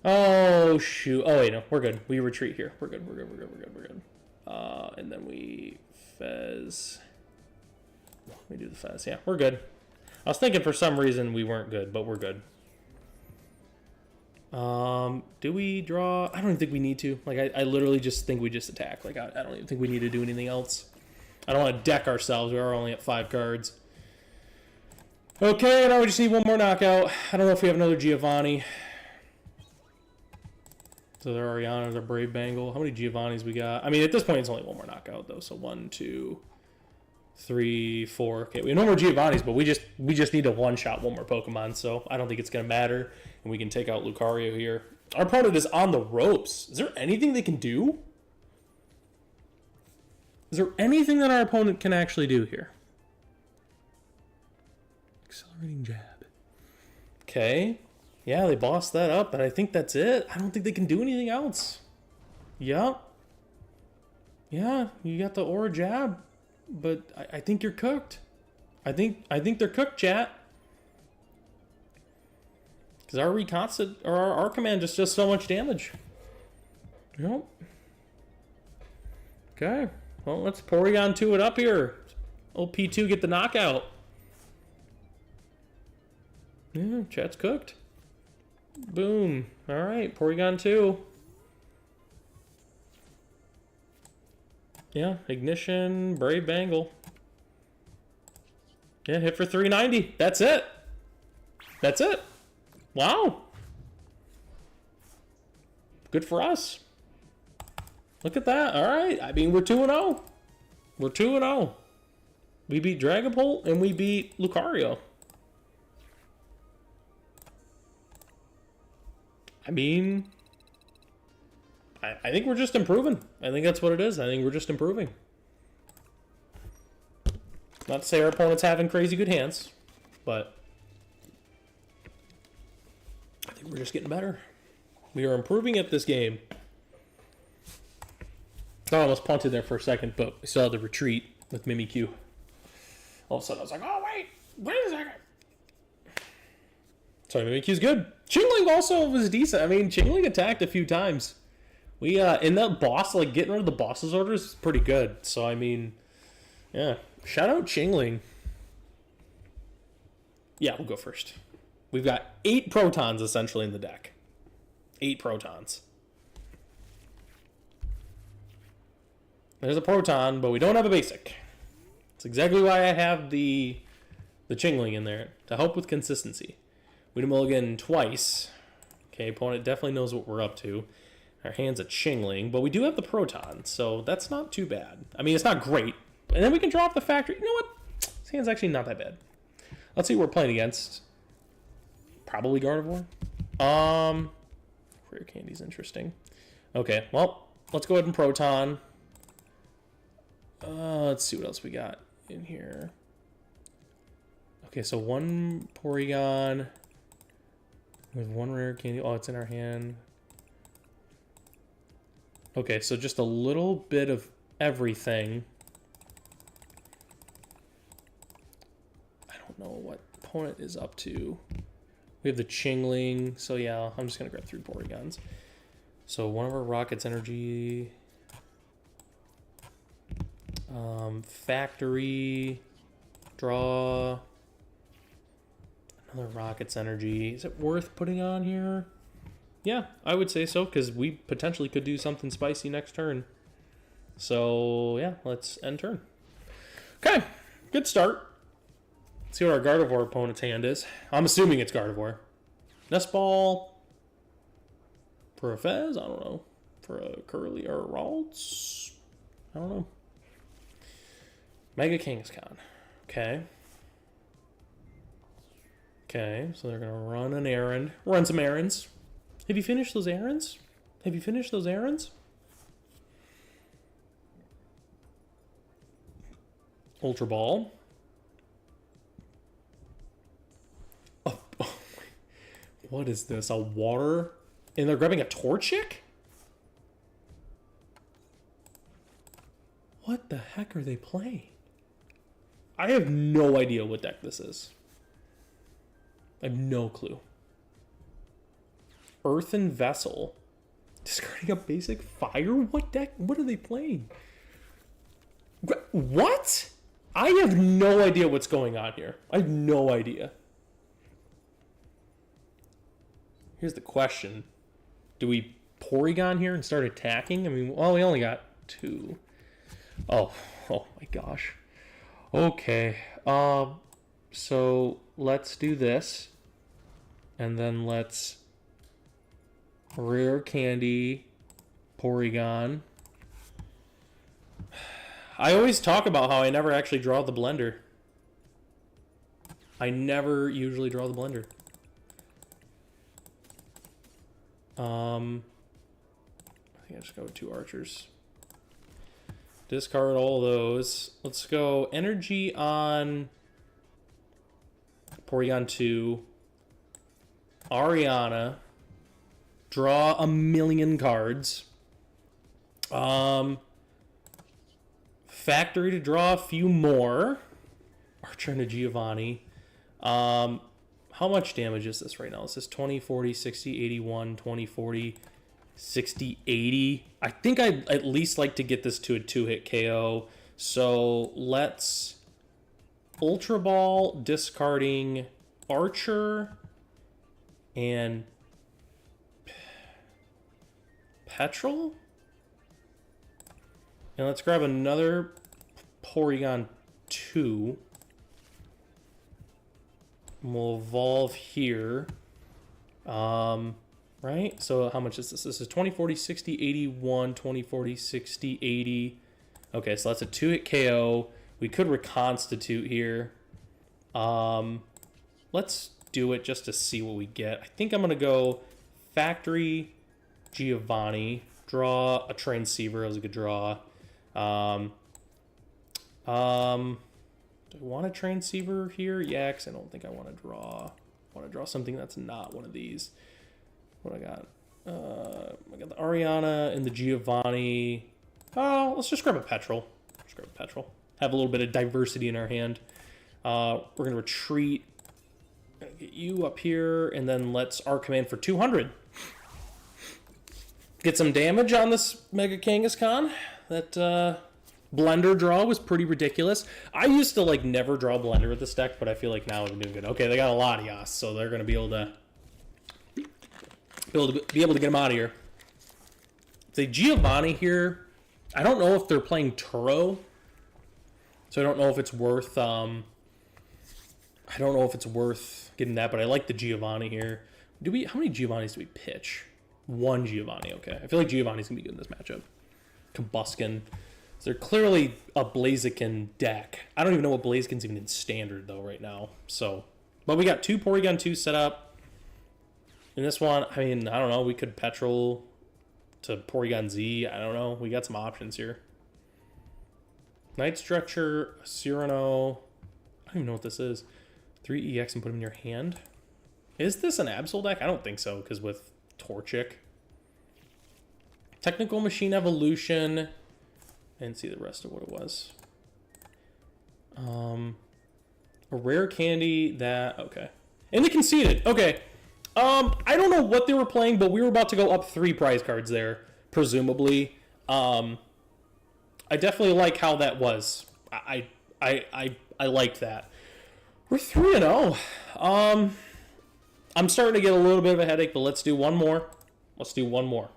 Oh shoot! Oh wait, no, we're good. We retreat here. We're good. We're good. We're good. We're good. We're good. And then we Fez. We do the Fez. Yeah, we're good. I was thinking for some reason we weren't good, but we're good. Do we draw? I don't even think we need to. Like, I literally just think we just attack. Like, I don't even think we need to do anything else. I don't want to deck ourselves. We are only at 5 cards. Okay, now we just need one more knockout. I don't know if we have another Giovanni. So there are Ariana's or Brave Bangle. How many Giovannis we got? I mean, at this point, it's only one more knockout, though. So 1, 2, 3, 4. Okay, we have no more Giovannis, but we just need to one-shot one more Pokemon, so I don't think it's going to matter. And we can take out Lucario here. Our opponent is on the ropes. Is there anything they can do? Is there anything that our opponent can actually do here? Accelerating jab. Okay. Yeah, they bossed that up, and I think that's it. I don't think they can do anything else. Yep. Yeah, you got the Aura jab, but I think you're cooked. I think they're cooked, chat. Because our Reconstant, or our command just does so much damage. Yep. Okay. Well, let's Porygon 2 it up here. OP2 get the knockout. Yeah, chat's cooked. Boom. All right, Porygon 2. Yeah, Ignition, Brave Bangle. Yeah, hit for 390. That's it. That's it. Wow. Good for us. Look at that. All right. I mean, we're 2-0. We're 2-0. We beat Dragapult and we beat Lucario. I mean, I think we're just improving. I think that's what it is. I think we're just improving. Not to say our opponent's having crazy good hands, but I think we're just getting better. We are improving at this game. I almost punted there for a second, but we still had the retreat with Mimikyu. All of a sudden, I was like, oh, wait a second. Sorry, Mimikyu's good. Chingling also was decent. I mean, Chingling attacked a few times. We, in that boss, like, getting rid of the boss's orders is pretty good. So, I mean, yeah. Shout out Chingling. Yeah, we'll go first. We've got 8 Protons, essentially, in the deck. 8 Protons. There's a Proton, but we don't have a basic. That's exactly why I have the Chingling in there, to help with consistency. We do mulligan twice. Okay, opponent definitely knows what we're up to. Our hand's a Chingling, but we do have the Proton, so that's not too bad. I mean, it's not great. And then we can drop the factory. You know what? This hand's actually not that bad. Let's see what we're playing against. Probably Gardevoir. Rare Candy's interesting. Okay, well, let's go ahead and Proton. Let's see what else we got in here. Okay, so 1 Porygon with 1 Rare Candy. Oh, it's in our hand. Okay, so just a little bit of everything. I don't know what opponent is up to. We have the Chingling, so yeah, I'm just gonna grab 3 Porygons. So one of our Rocket's energy. Factory. Draw. Another Rocket's energy. Is it worth putting on here? Yeah, I would say so, because we potentially could do something spicy next turn. So, yeah, let's end turn. Okay, good start. Let's see what our Gardevoir opponent's hand is. I'm assuming it's Gardevoir. Nest Ball. For a Fez? I don't know. For a Curly or a Ralts? I don't know. Mega Kingscon. Okay. Okay, so they're going to run an errand. Run some errands. Have you finished those errands? Have you finished those errands? Ultra Ball. A What is this? A water? And they're grabbing a Torchic? What the heck are they playing? I have no idea what deck this is. I have no clue. Earthen Vessel. Discarding a basic fire? What deck? What are they playing? What? I have no idea what's going on here. I have no idea. Here's the question. Do we Porygon here and start attacking? I mean, well, we only got 2. Oh my gosh. Okay. So let's do this. And then let's rare candy Porygon. I always talk about how I never actually draw the blender. I never usually draw the blender. I think I just go with 2 archers. Discard all those. Let's go energy on Porygon 2. Ariana. Draw a million cards. Factory to draw a few more. Archer and a Giovanni. How much damage is this right now? This is 20, 40, 60, 81, 20, 40, 60, 80. I think I'd at least like to get this to a 2-hit KO. So let's Ultra Ball, discarding Archer and Petrol. And let's grab another Porygon 2. We'll evolve here. Right? So how much is this? This is 20, 40, 60, 81, 20, 40, 60, 80. Okay, so that's a 2-hit KO. We could reconstitute here. Let's do it just to see what we get. I think I'm going to go Factory Giovanni. Draw a Transceiver. That was a good draw. Do I want a Transceiver here? Yeah, because I don't think I want to draw. I want to draw something that's not one of these. What I got? I got the Ariana and the Giovanni. Oh, let's just grab a Petrol. Let's grab a Petrol. Have a little bit of diversity in our hand. We're going to retreat. Get you up here, and then let's Arc Command for 200. Get some damage on this Mega Kangaskhan. That Blender draw was pretty ridiculous. I used to like never draw Blender with this deck, but I feel like now I'm doing good. Okay, they got a Latias, so they're going to be able to get him out of here. The Giovanni here, I don't know if they're playing Turo, so I don't know if it's worth. I don't know if it's worth getting that, but I like the Giovanni here. How many Giovannis do we pitch? 1 Giovanni. Okay, I feel like Giovanni's gonna be good in this matchup. Combuskin. So they're clearly a Blaziken deck. I don't even know what Blaziken's even in standard though right now. So, but we got 2 Porygon 2 set up. In this one, I mean, I don't know. We could Petrol to Porygon Z. I don't know. We got some options here. Night Stretcher, Cyrano. I don't even know what this is. 3 EX and put them in your hand. Is this an Absol deck? I don't think so, because with Torchic. Technical Machine Evolution. I didn't see the rest of what it was. A rare candy that... Okay. And they conceded. Okay. I don't know what they were playing, but we were about to go up 3 prize cards there, presumably. I definitely like how that was. I liked that. We're 3-0. I'm starting to get a little bit of a headache, but let's do one more. Let's do one more.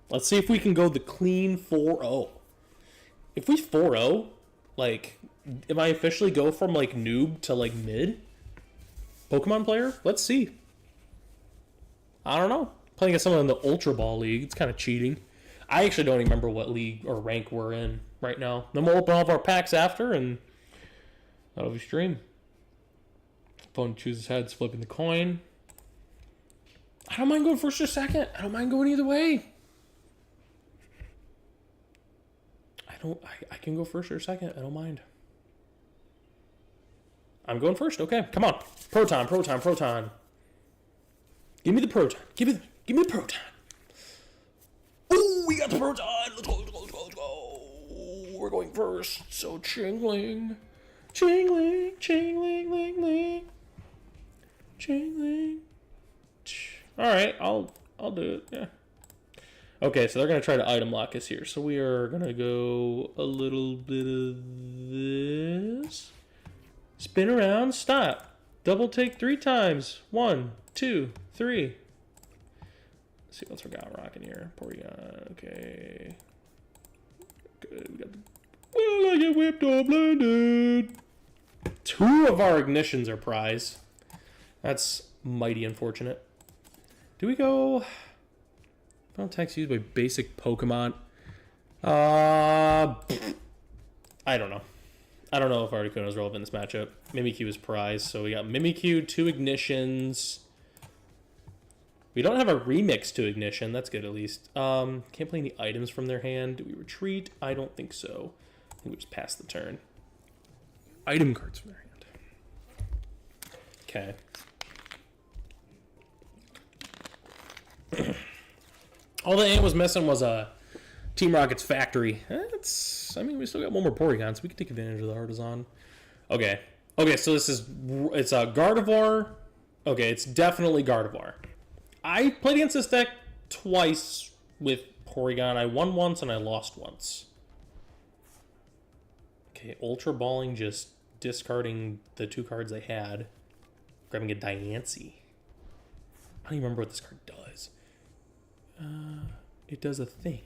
Let's see if we can go the clean 4-0. If we 4-0, like, am I officially go from, like, noob to, like, mid? Pokemon player? Let's see. I don't know. Playing against someone in the Ultra Ball League. It's kind of cheating. I actually don't even remember what league or rank we're in right now. Then we'll open all of our packs after, and that'll be stream. Opponent chooses heads, flipping the coin. I don't mind going first or second. I don't mind going either way. I can go first or second. I don't mind. I'm going first. Okay, come on. Proton. Give me the proton. Give me the proton. Oh, we got the proton. Let's go, let's go, let's go, let's go. We're going first. So chingling. Chingling, chingling, ling, ling. Chingling. Alright, I'll do it, yeah. Okay, so they're going to try to item lock us here. So we are going to go a little bit of this. Spin around, stop. Double take 3 times. 1, 2, 3. Let's see what's we got rocking here. Porygon, okay. Good, we got the... Well, I get whipped or blended. 2 of our ignitions are prize. That's mighty unfortunate. Do we go... Final attacks used by basic Pokemon. I don't know. I don't know if Articuno is relevant in this matchup. Mimikyu is prize, so we got Mimikyu, 2 ignitions. We don't have a remix to ignition. That's good at least. Can't play any items from their hand. Do we retreat? I don't think so. I think we just pass the turn. Item cards from their hand. Okay. All the ant was missing was a Team Rocket's factory. I mean, we still got one more Porygon, so we can take advantage of the Artisan. Okay. Okay, so it's a Gardevoir. Okay, it's definitely Gardevoir. I played against this deck twice with Porygon. I won once and I lost once. Okay, Ultra Balling, just discarding the 2 cards I had. Grabbing a Diancie. I don't even remember what this card does. It does a thing.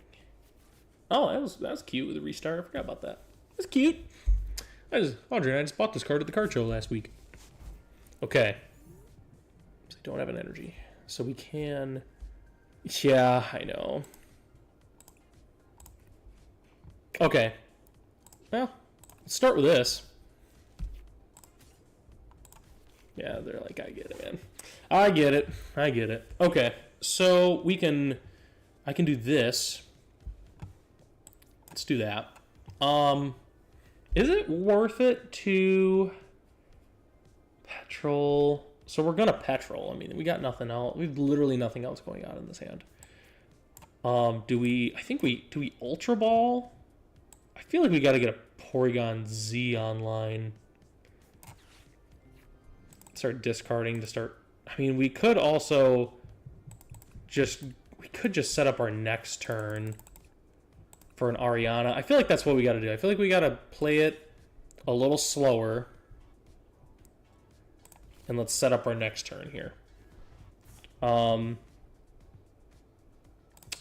Oh, that was cute with the restart. I forgot about that. That's cute. Audrey and I just bought this card at the card show last week. Okay. So I don't have an energy. So we can... Yeah, I know. Okay. Well, let's start with this. Yeah, they're like, I get it, man. I get it. I get it. Okay. So we can, I can do this. Let's do that. Is it worth it to petrol? So we're gonna petrol. I mean, we got nothing else. We've literally nothing else going on in this hand. Do we Ultra Ball? I feel like we got to get a Porygon Z online. Start discarding to start. I mean, we could also just set up our next turn for an Ariana. I feel like that's what we got to do. I feel like we got to play it a little slower. And let's set up our next turn here.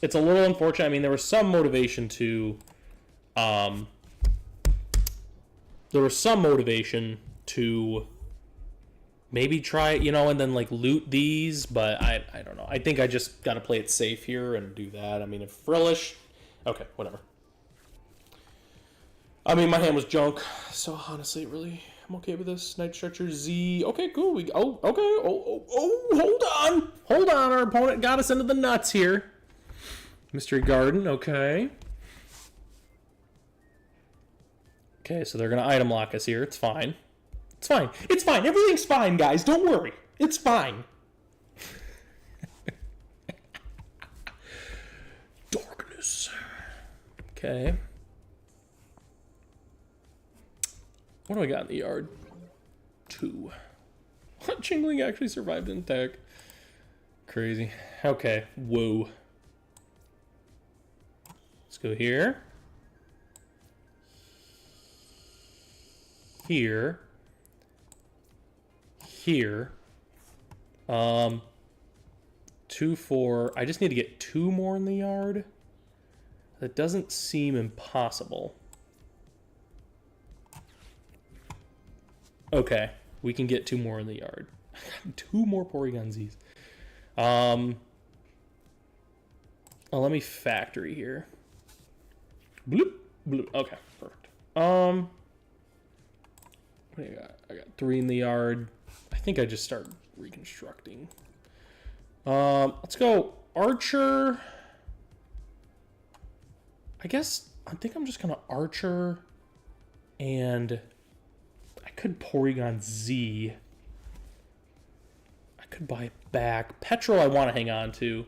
It's a little unfortunate. I mean, there was some motivation to maybe try it, and then like loot these, but I don't know. I think I just got to play it safe here and do that. I mean, if Frillish, okay, whatever. I mean, my hand was junk, so honestly, really, I'm okay with this. Night Stretcher Z. Okay, cool. Okay. Hold on. Our opponent got us into the nuts here. Mystery Garden. Okay. Okay, so they're gonna item lock us here. It's fine. It's fine. It's fine. Everything's fine, guys. Don't worry. It's fine. Darkness. Okay. What do I got in the yard? 2. Chingling actually survived in tech. Crazy. Okay. Whoa. Let's go here. Here. 2, 4. I just need to get 2 more in the yard. That doesn't seem impossible. Okay, we can get 2 more in the yard. 2 more Porygon Z's. Let me factory here. Bloop, bloop. Okay, perfect. What do you got? I got 3 in the yard. I think I just start reconstructing. Let's go Archer. I think I'm just gonna Archer, and I could Porygon Z. I could buy it back. Petrol I want to hang on to.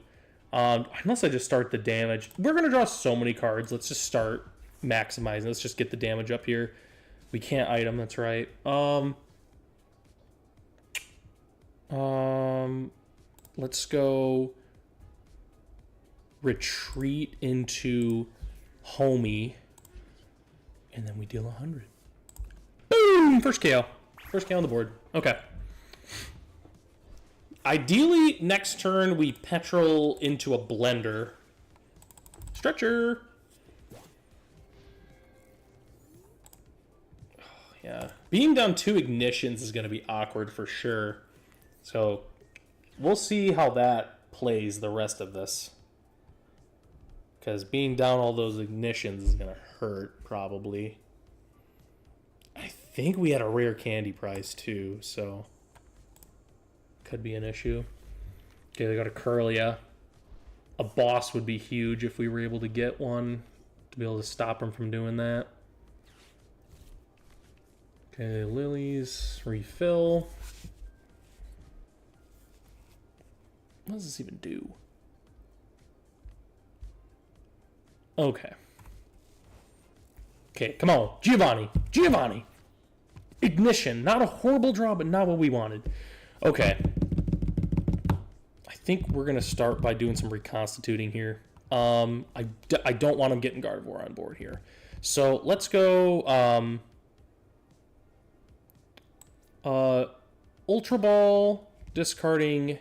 Unless I just start the damage. We're going to draw so many cards. Let's just start maximizing. Let's just get the damage up here. We can't item, that's right. Let's go retreat into Homie. And then we deal 100. Boom! First KO. First KO on the board. Okay. Ideally, next turn, we petrol into a blender. Stretcher! Oh, yeah. Being down 2 ignitions is going to be awkward for sure. So, we'll see how that plays the rest of this. Because being down all those ignitions is going to hurt, probably. I think we had a rare candy prize, too, so... could be an issue. Okay, they got a Curlia. A boss would be huge if we were able to get one to be able to stop him from doing that. Okay, lilies, refill. What does this even do? Okay. Okay, come on. Giovanni. Giovanni. Ignition. Not a horrible draw, but not what we wanted. Okay. I think we're going to start by doing some reconstituting here. I don't want him getting Gardevoir on board here. So let's go Ultra Ball, discarding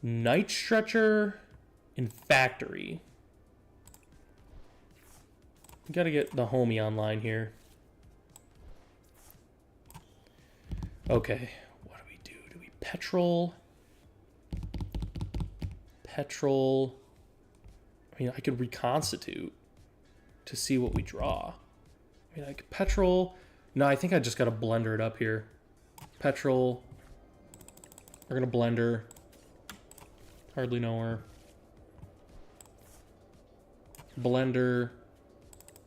Night Stretcher and Factory. We got to get the homie online here. Okay. Petrol. I mean, I could reconstitute to see what we draw. I mean, I could petrol. No, I think I just got to blender it up here. Petrol. We're going to blender. Hardly know her. Blender.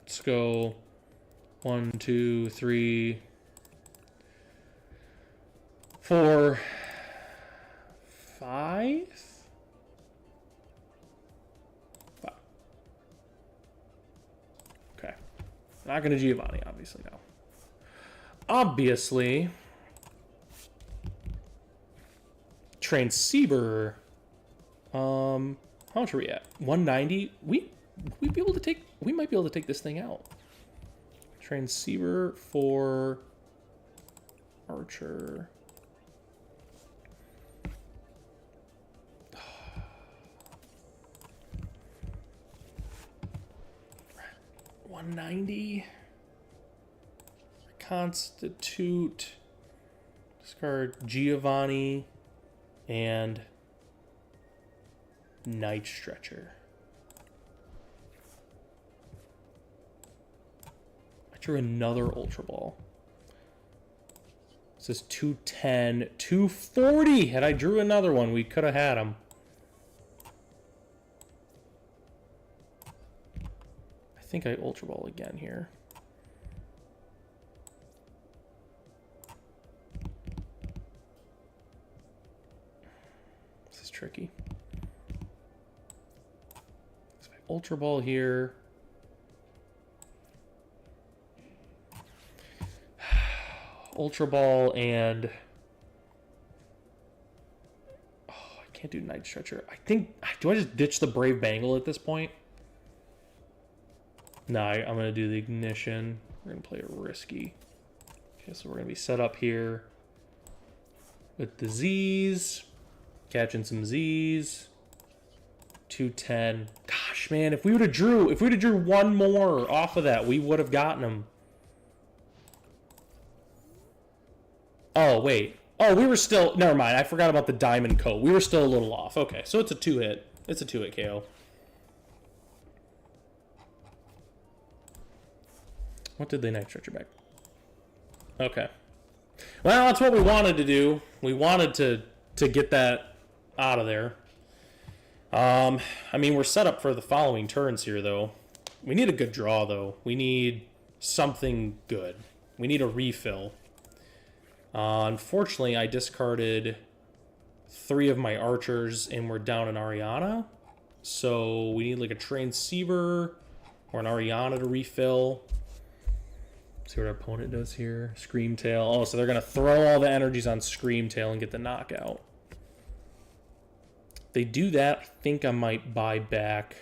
Let's go 1, 2, 3, 4, 5. Okay. Not going to Giovanni, obviously, no. Obviously. Transceiver. How much are we at? 190. We might be able to take this thing out. Transceiver for Archer. 190. Constitute. Discard Giovanni and Night Stretcher. I drew another Ultra Ball. This is 210, 240. Had I drew another one, we could have had him. I think I Ultra Ball again here. This is tricky. So I Ultra Ball here. Ultra Ball and I can't do Night Stretcher. I think, do I just ditch the Brave Bangle at this point? No, I'm going to do the Ignition. We're going to play it risky. Okay, so we're going to be set up here with the Z's. Catching some Z's. 210. Gosh, man, if we would have drew one more off of that, we would have gotten him. Oh, wait. Oh, we were still... Never mind. I forgot about the Diamond Coat. We were still a little off. Okay, so it's a 2-hit. It's a 2-hit KO. What did they Night Stretcher back? Okay. Well, that's what we wanted to do. We wanted to get that out of there. I mean, we're set up for the following turns here, though. We need a good draw, though. We need something good. We need a refill. Unfortunately, I discarded 3 of my archers, and we're down an Ariana. So we need like a transceiver or an Ariana to refill. See what our opponent does here. Screamtail. Oh, so they're going to throw all the energies on Screamtail and get the knockout. If they do that, I think I might buy back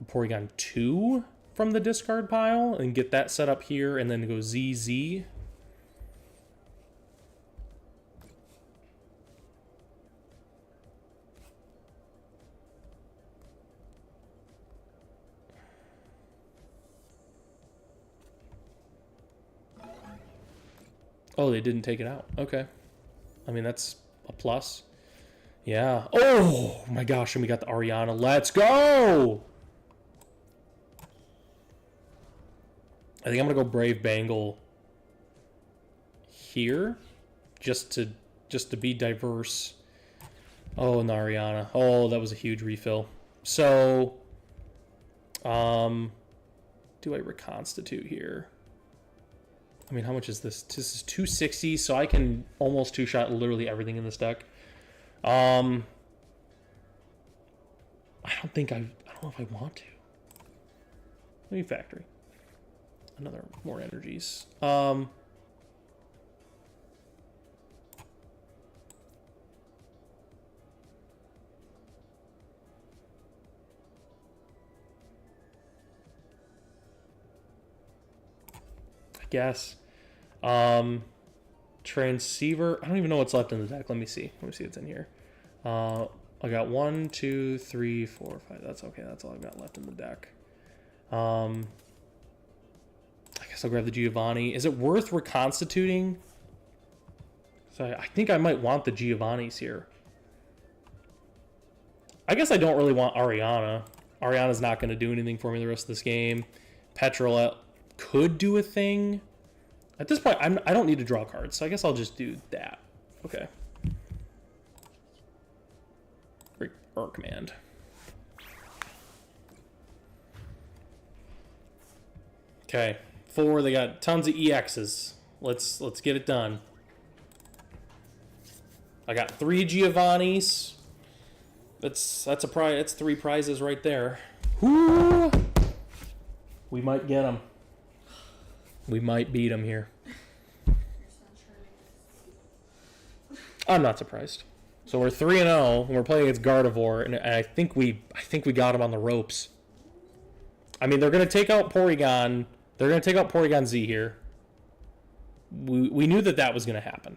Porygon 2 from the discard pile and get that set up here and then go ZZ. Oh, they didn't take it out. Okay. I mean, that's a plus. Yeah. Oh, my gosh. And we got the Ariana. Let's go! I think I'm going to go Brave Bangle here. Just to be diverse. Oh, and the Ariana. Oh, that was a huge refill. So, do I reconstitute here? I mean, how much is this? This is 260, so I can almost two-shot literally everything in this deck. I don't know if I want to. Maybe factory. Another more energies. I guess. Transceiver. I don't even know what's left in the deck. Let me see what's in here. I got 1, 2, 3, 4, 5. That's okay. That's all I've got left in the deck. I guess I'll grab the Giovanni. Is it worth reconstituting? So I think I might want the Giovannis here. I guess I don't really want Ariana. Ariana's not going to do anything for me the rest of this game. Petrol could do a thing. At this point, I don't need to draw cards, so I guess I'll just do that. Okay. Great. Or command. Okay. 4, they got tons of EXs. Let's get it done. I got 3 Giovannis. That's a prize. That's 3 prizes right there. Whoo! We might get them. We might beat them here. I'm not surprised. So we're 3-0, and we're playing against Gardevoir, and I think we got him on the ropes. I mean, they're gonna take out Porygon. They're gonna take out Porygon Z here. We knew that was gonna happen.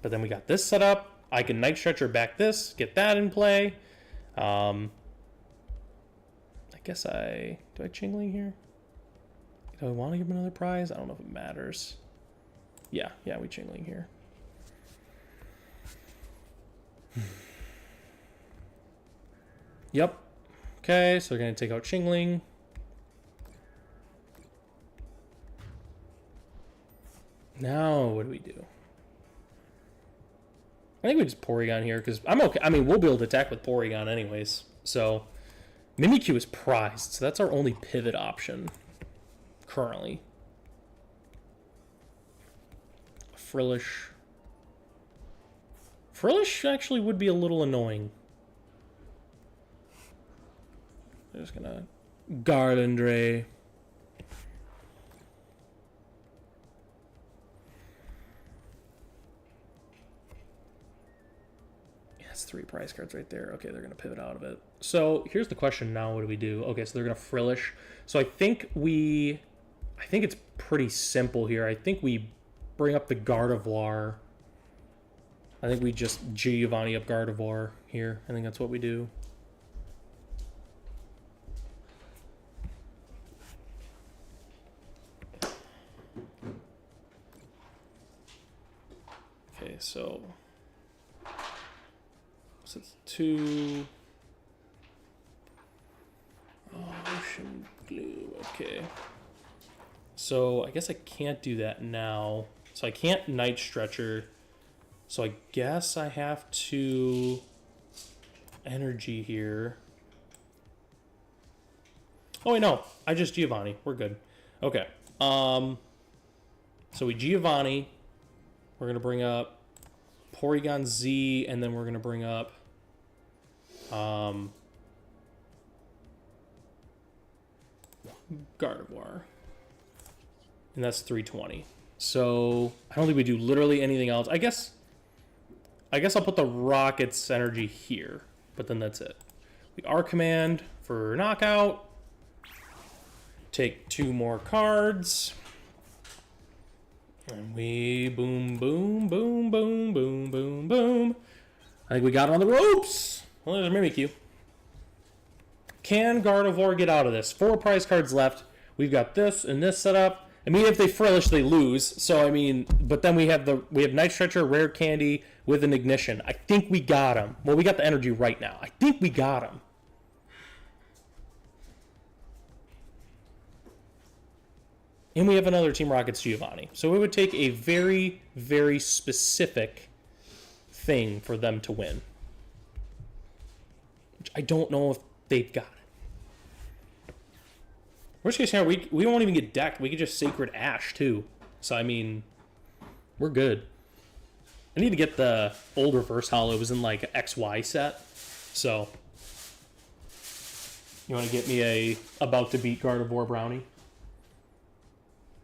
But then we got this set up. I can Night Stretcher back this, get that in play. I guess do I Chingling here? Do I want to give him another prize? I don't know if it matters. Yeah, we Chingling here. Yep. Okay, so we're going to take out Chingling. Now, what do we do? I think we just Porygon here, because I'm okay. I mean, we'll be able to attack with Porygon anyways. So, Mimikyu is prized, so that's our only pivot option currently. Frillish. Frillish actually would be a little annoying. I'm just gonna Garlandray. That's 3 prize cards right there. Okay, they're gonna pivot out of it. So here's the question now, what do we do? Okay, so they're gonna Frillish. So I think it's pretty simple here. I think we bring up the Gardevoir. I think we just Giovanni up Gardevoir here. I think that's what we do. Okay, so it's 2 ocean blue. Okay, so I guess I can't do that now. So I can't Night Stretcher. So I guess I have to energy here. Oh wait, no, I just Giovanni. We're good. Okay. So So we Giovanni. We're going to bring up Porygon Z, and then we're going to bring up Gardevoir. And that's 320. So I don't think we do literally anything else. I guess I'll put the Rocket's energy here, but then that's it. We R command for knockout. Take 2 more cards. And we boom, boom, boom, boom, boom, boom, boom. I think we got it on the ropes. Well, there's a Mimikyu. Can Gardevoir get out of this? 4 prize cards left. We've got this and this set up. I mean, if they frillish, they lose. So I mean, but then we have Night Stretcher, Rare Candy with an Ignition. I think we got him. Well, we got the energy right now. I think we got him. And we have another Team Rocket's Giovanni. So it would take a very, very specific thing for them to win. Which I don't know if they've got it. Worst case scenario, we won't even get decked. We could just Sacred Ash, too. So, I mean, we're good. I need to get the old reverse hollows in, like, XY set. So, you want to get me a about to beat Gardevoir brownie?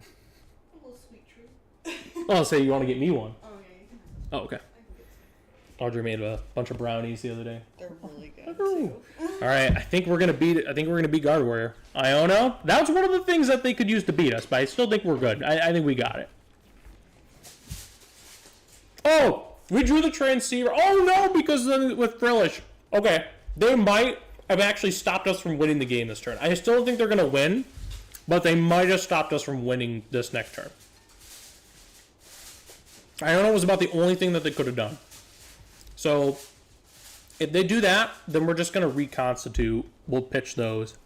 A little sweet treat. I'll say you want to get me one. Oh, yeah, you can. Oh, okay. Audrey made a bunch of brownies the other day. They're really good, too. All right, I think we're gonna beat Gardevoir. Iono. That was one of the things that they could use to beat us, but I still think we're good. I think we got it. Oh, we drew the Transceiver. Oh no, because then with Frillish. Okay, they might have actually stopped us from winning the game this turn. I still don't think they're gonna win, but they might have stopped us from winning this next turn. Iono was about the only thing that they could have done. So, if they do that, then we're just going to reconstitute. We'll pitch those.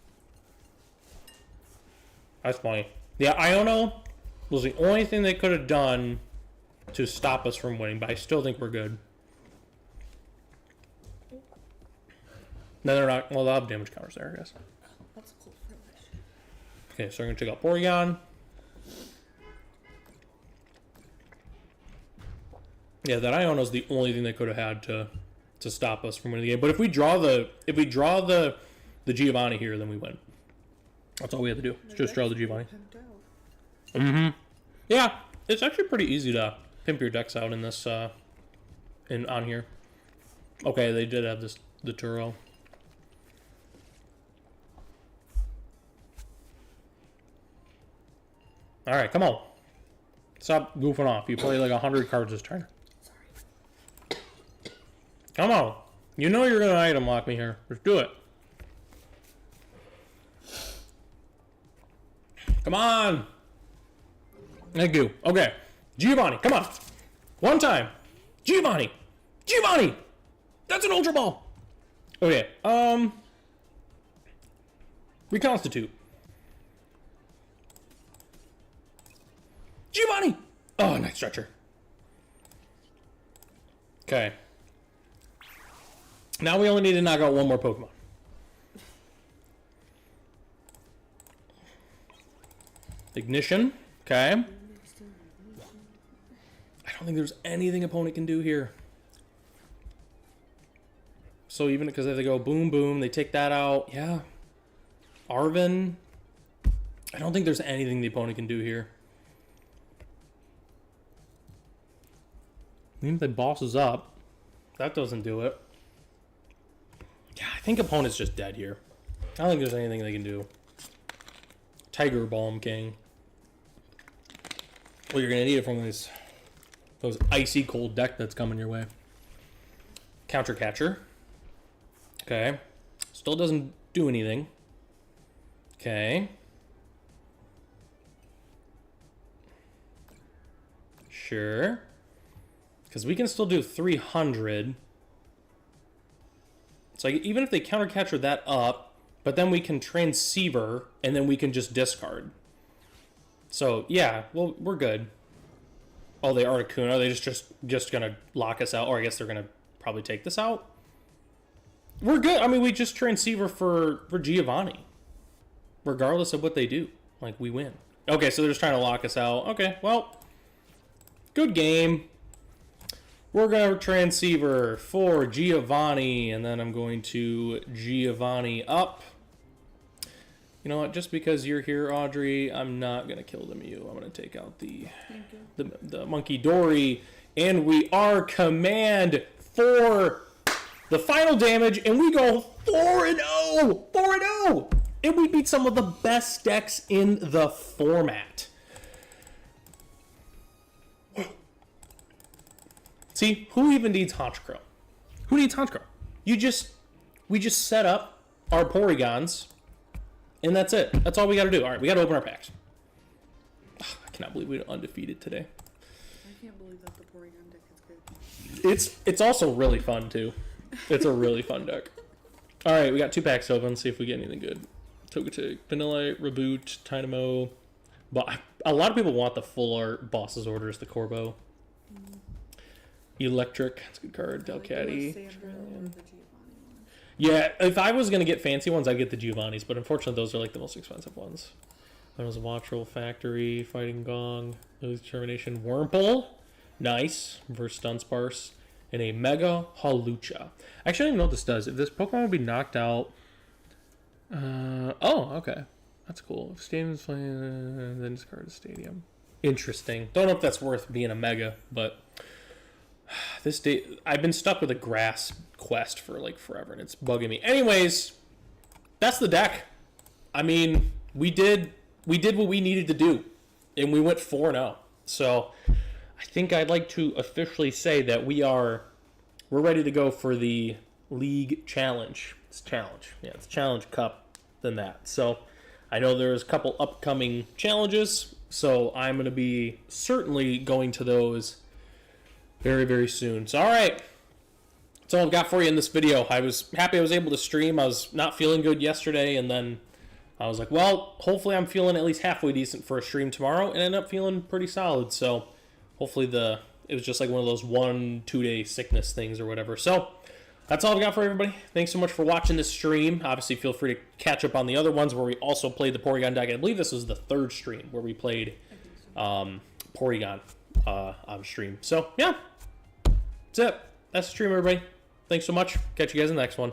That's funny. Yeah, Iono was the only thing they could have done to stop us from winning, but I still think we're good. No, they're not. Well, they'll have damage counters there, I guess. That's a cool Frillish. Okay, so we're going to check out Porygon. Yeah, that Iono's the only thing they could have had to stop us from winning the game. But if we draw the Giovanni here, then we win. That's all we have to do. Just draw the Giovanni. Mm-hmm. Yeah, it's actually pretty easy to pimp your decks out in this on here. Okay, they did have the Turo. All right, come on. Stop goofing off. You play like 100 cards this turn. Come on. You know you're going to item lock me here. Let's do it. Come on. Thank you. Okay. Giovanni, come on. One time. Giovanni. Giovanni. That's an Ultra Ball. Okay. Reconstitute. Giovanni. Oh, Night Stretcher. Okay. Now we only need to knock out one more Pokemon. Ignition. Okay. I don't think there's anything opponent can do here. So even because if they go boom, boom, they take that out. Yeah. Arven. I don't think there's anything the opponent can do here. Even if the boss is up, that doesn't do it. Yeah, I think opponent's just dead here. I don't think there's anything they can do. Tiger Balm King. Well, you're gonna need it from those icy cold deck that's coming your way. Counter Catcher. Okay. Still doesn't do anything. Okay. Sure. Because we can still do 300. So even if they counter catcher that up, but then we can transceiver, and then we can just discard. So, yeah, well, we're good. Oh, they Articuno. Are they just going to lock us out? Or I guess they're going to probably take this out. We're good. I mean, we just transceiver for Giovanni. Regardless of what they do. Like, we win. Okay, so they're just trying to lock us out. Okay, well, Good game. We're going to transceiver for Giovanni, and then I'm going to Giovanni up. You know what? Just because you're here, Audrey, I'm not going to kill the Mew. I'm going to take out the Monkey Dory. And we are command for the final damage, and we go 4-0! 4-0! And we beat some of the best decks in the format. See, who even needs Honchkrow? Who needs Honchkrow? We just set up our Porygons, and that's it. That's all we got to do. All right, we got to open our packs. I cannot believe we went undefeated today. I can't believe that the Porygon deck is good. It's also really fun too. It's a really fun deck. All right, we got 2 packs open. Let's see if we get anything good. Togetic, Vanillite, Reboot, Dynamo. But a lot of people want the full art Boss's Orders, the Corbo. Electric, that's a good card. Delcatty. Yeah, if I was gonna get fancy ones, I'd get the Giovannis, but unfortunately, those are like the most expensive ones. There was a Watchroll Factory, Fighting Gong, Determination, Wurmple, nice, versus Dunsparce, and a Mega Hawlucha. Actually, I don't even know what this does. If this Pokemon would be knocked out, oh, okay, that's cool. If Stadium's playing, then discard a Stadium. Interesting. Don't know if that's worth being a Mega, but. This day, I've been stuck with a grass quest for like forever, and it's bugging me. Anyways, that's the deck. I mean, we did what we needed to do, and we went 4-0. So, I think I'd like to officially say that we're ready to go for the league challenge. It's challenge, yeah, it's challenge cup than that. So, I know there's a couple upcoming challenges, so I'm going to be certainly going to those. Very, very soon. So, all right. That's all I've got for you in this video. I was happy I was able to stream. I was not feeling good yesterday, and then I was like, well, hopefully I'm feeling at least halfway decent for a stream tomorrow, and ended up feeling pretty solid. So, hopefully it was just like one of those 1-2 day sickness things or whatever. So, that's all I've got for everybody. Thanks so much for watching this stream. Obviously, feel free to catch up on the other ones where we also played the Porygon deck. I believe this was the 3rd stream where we played Porygon on stream. So, yeah. That's it. That's the stream, everybody. Thanks so much. Catch you guys in the next one.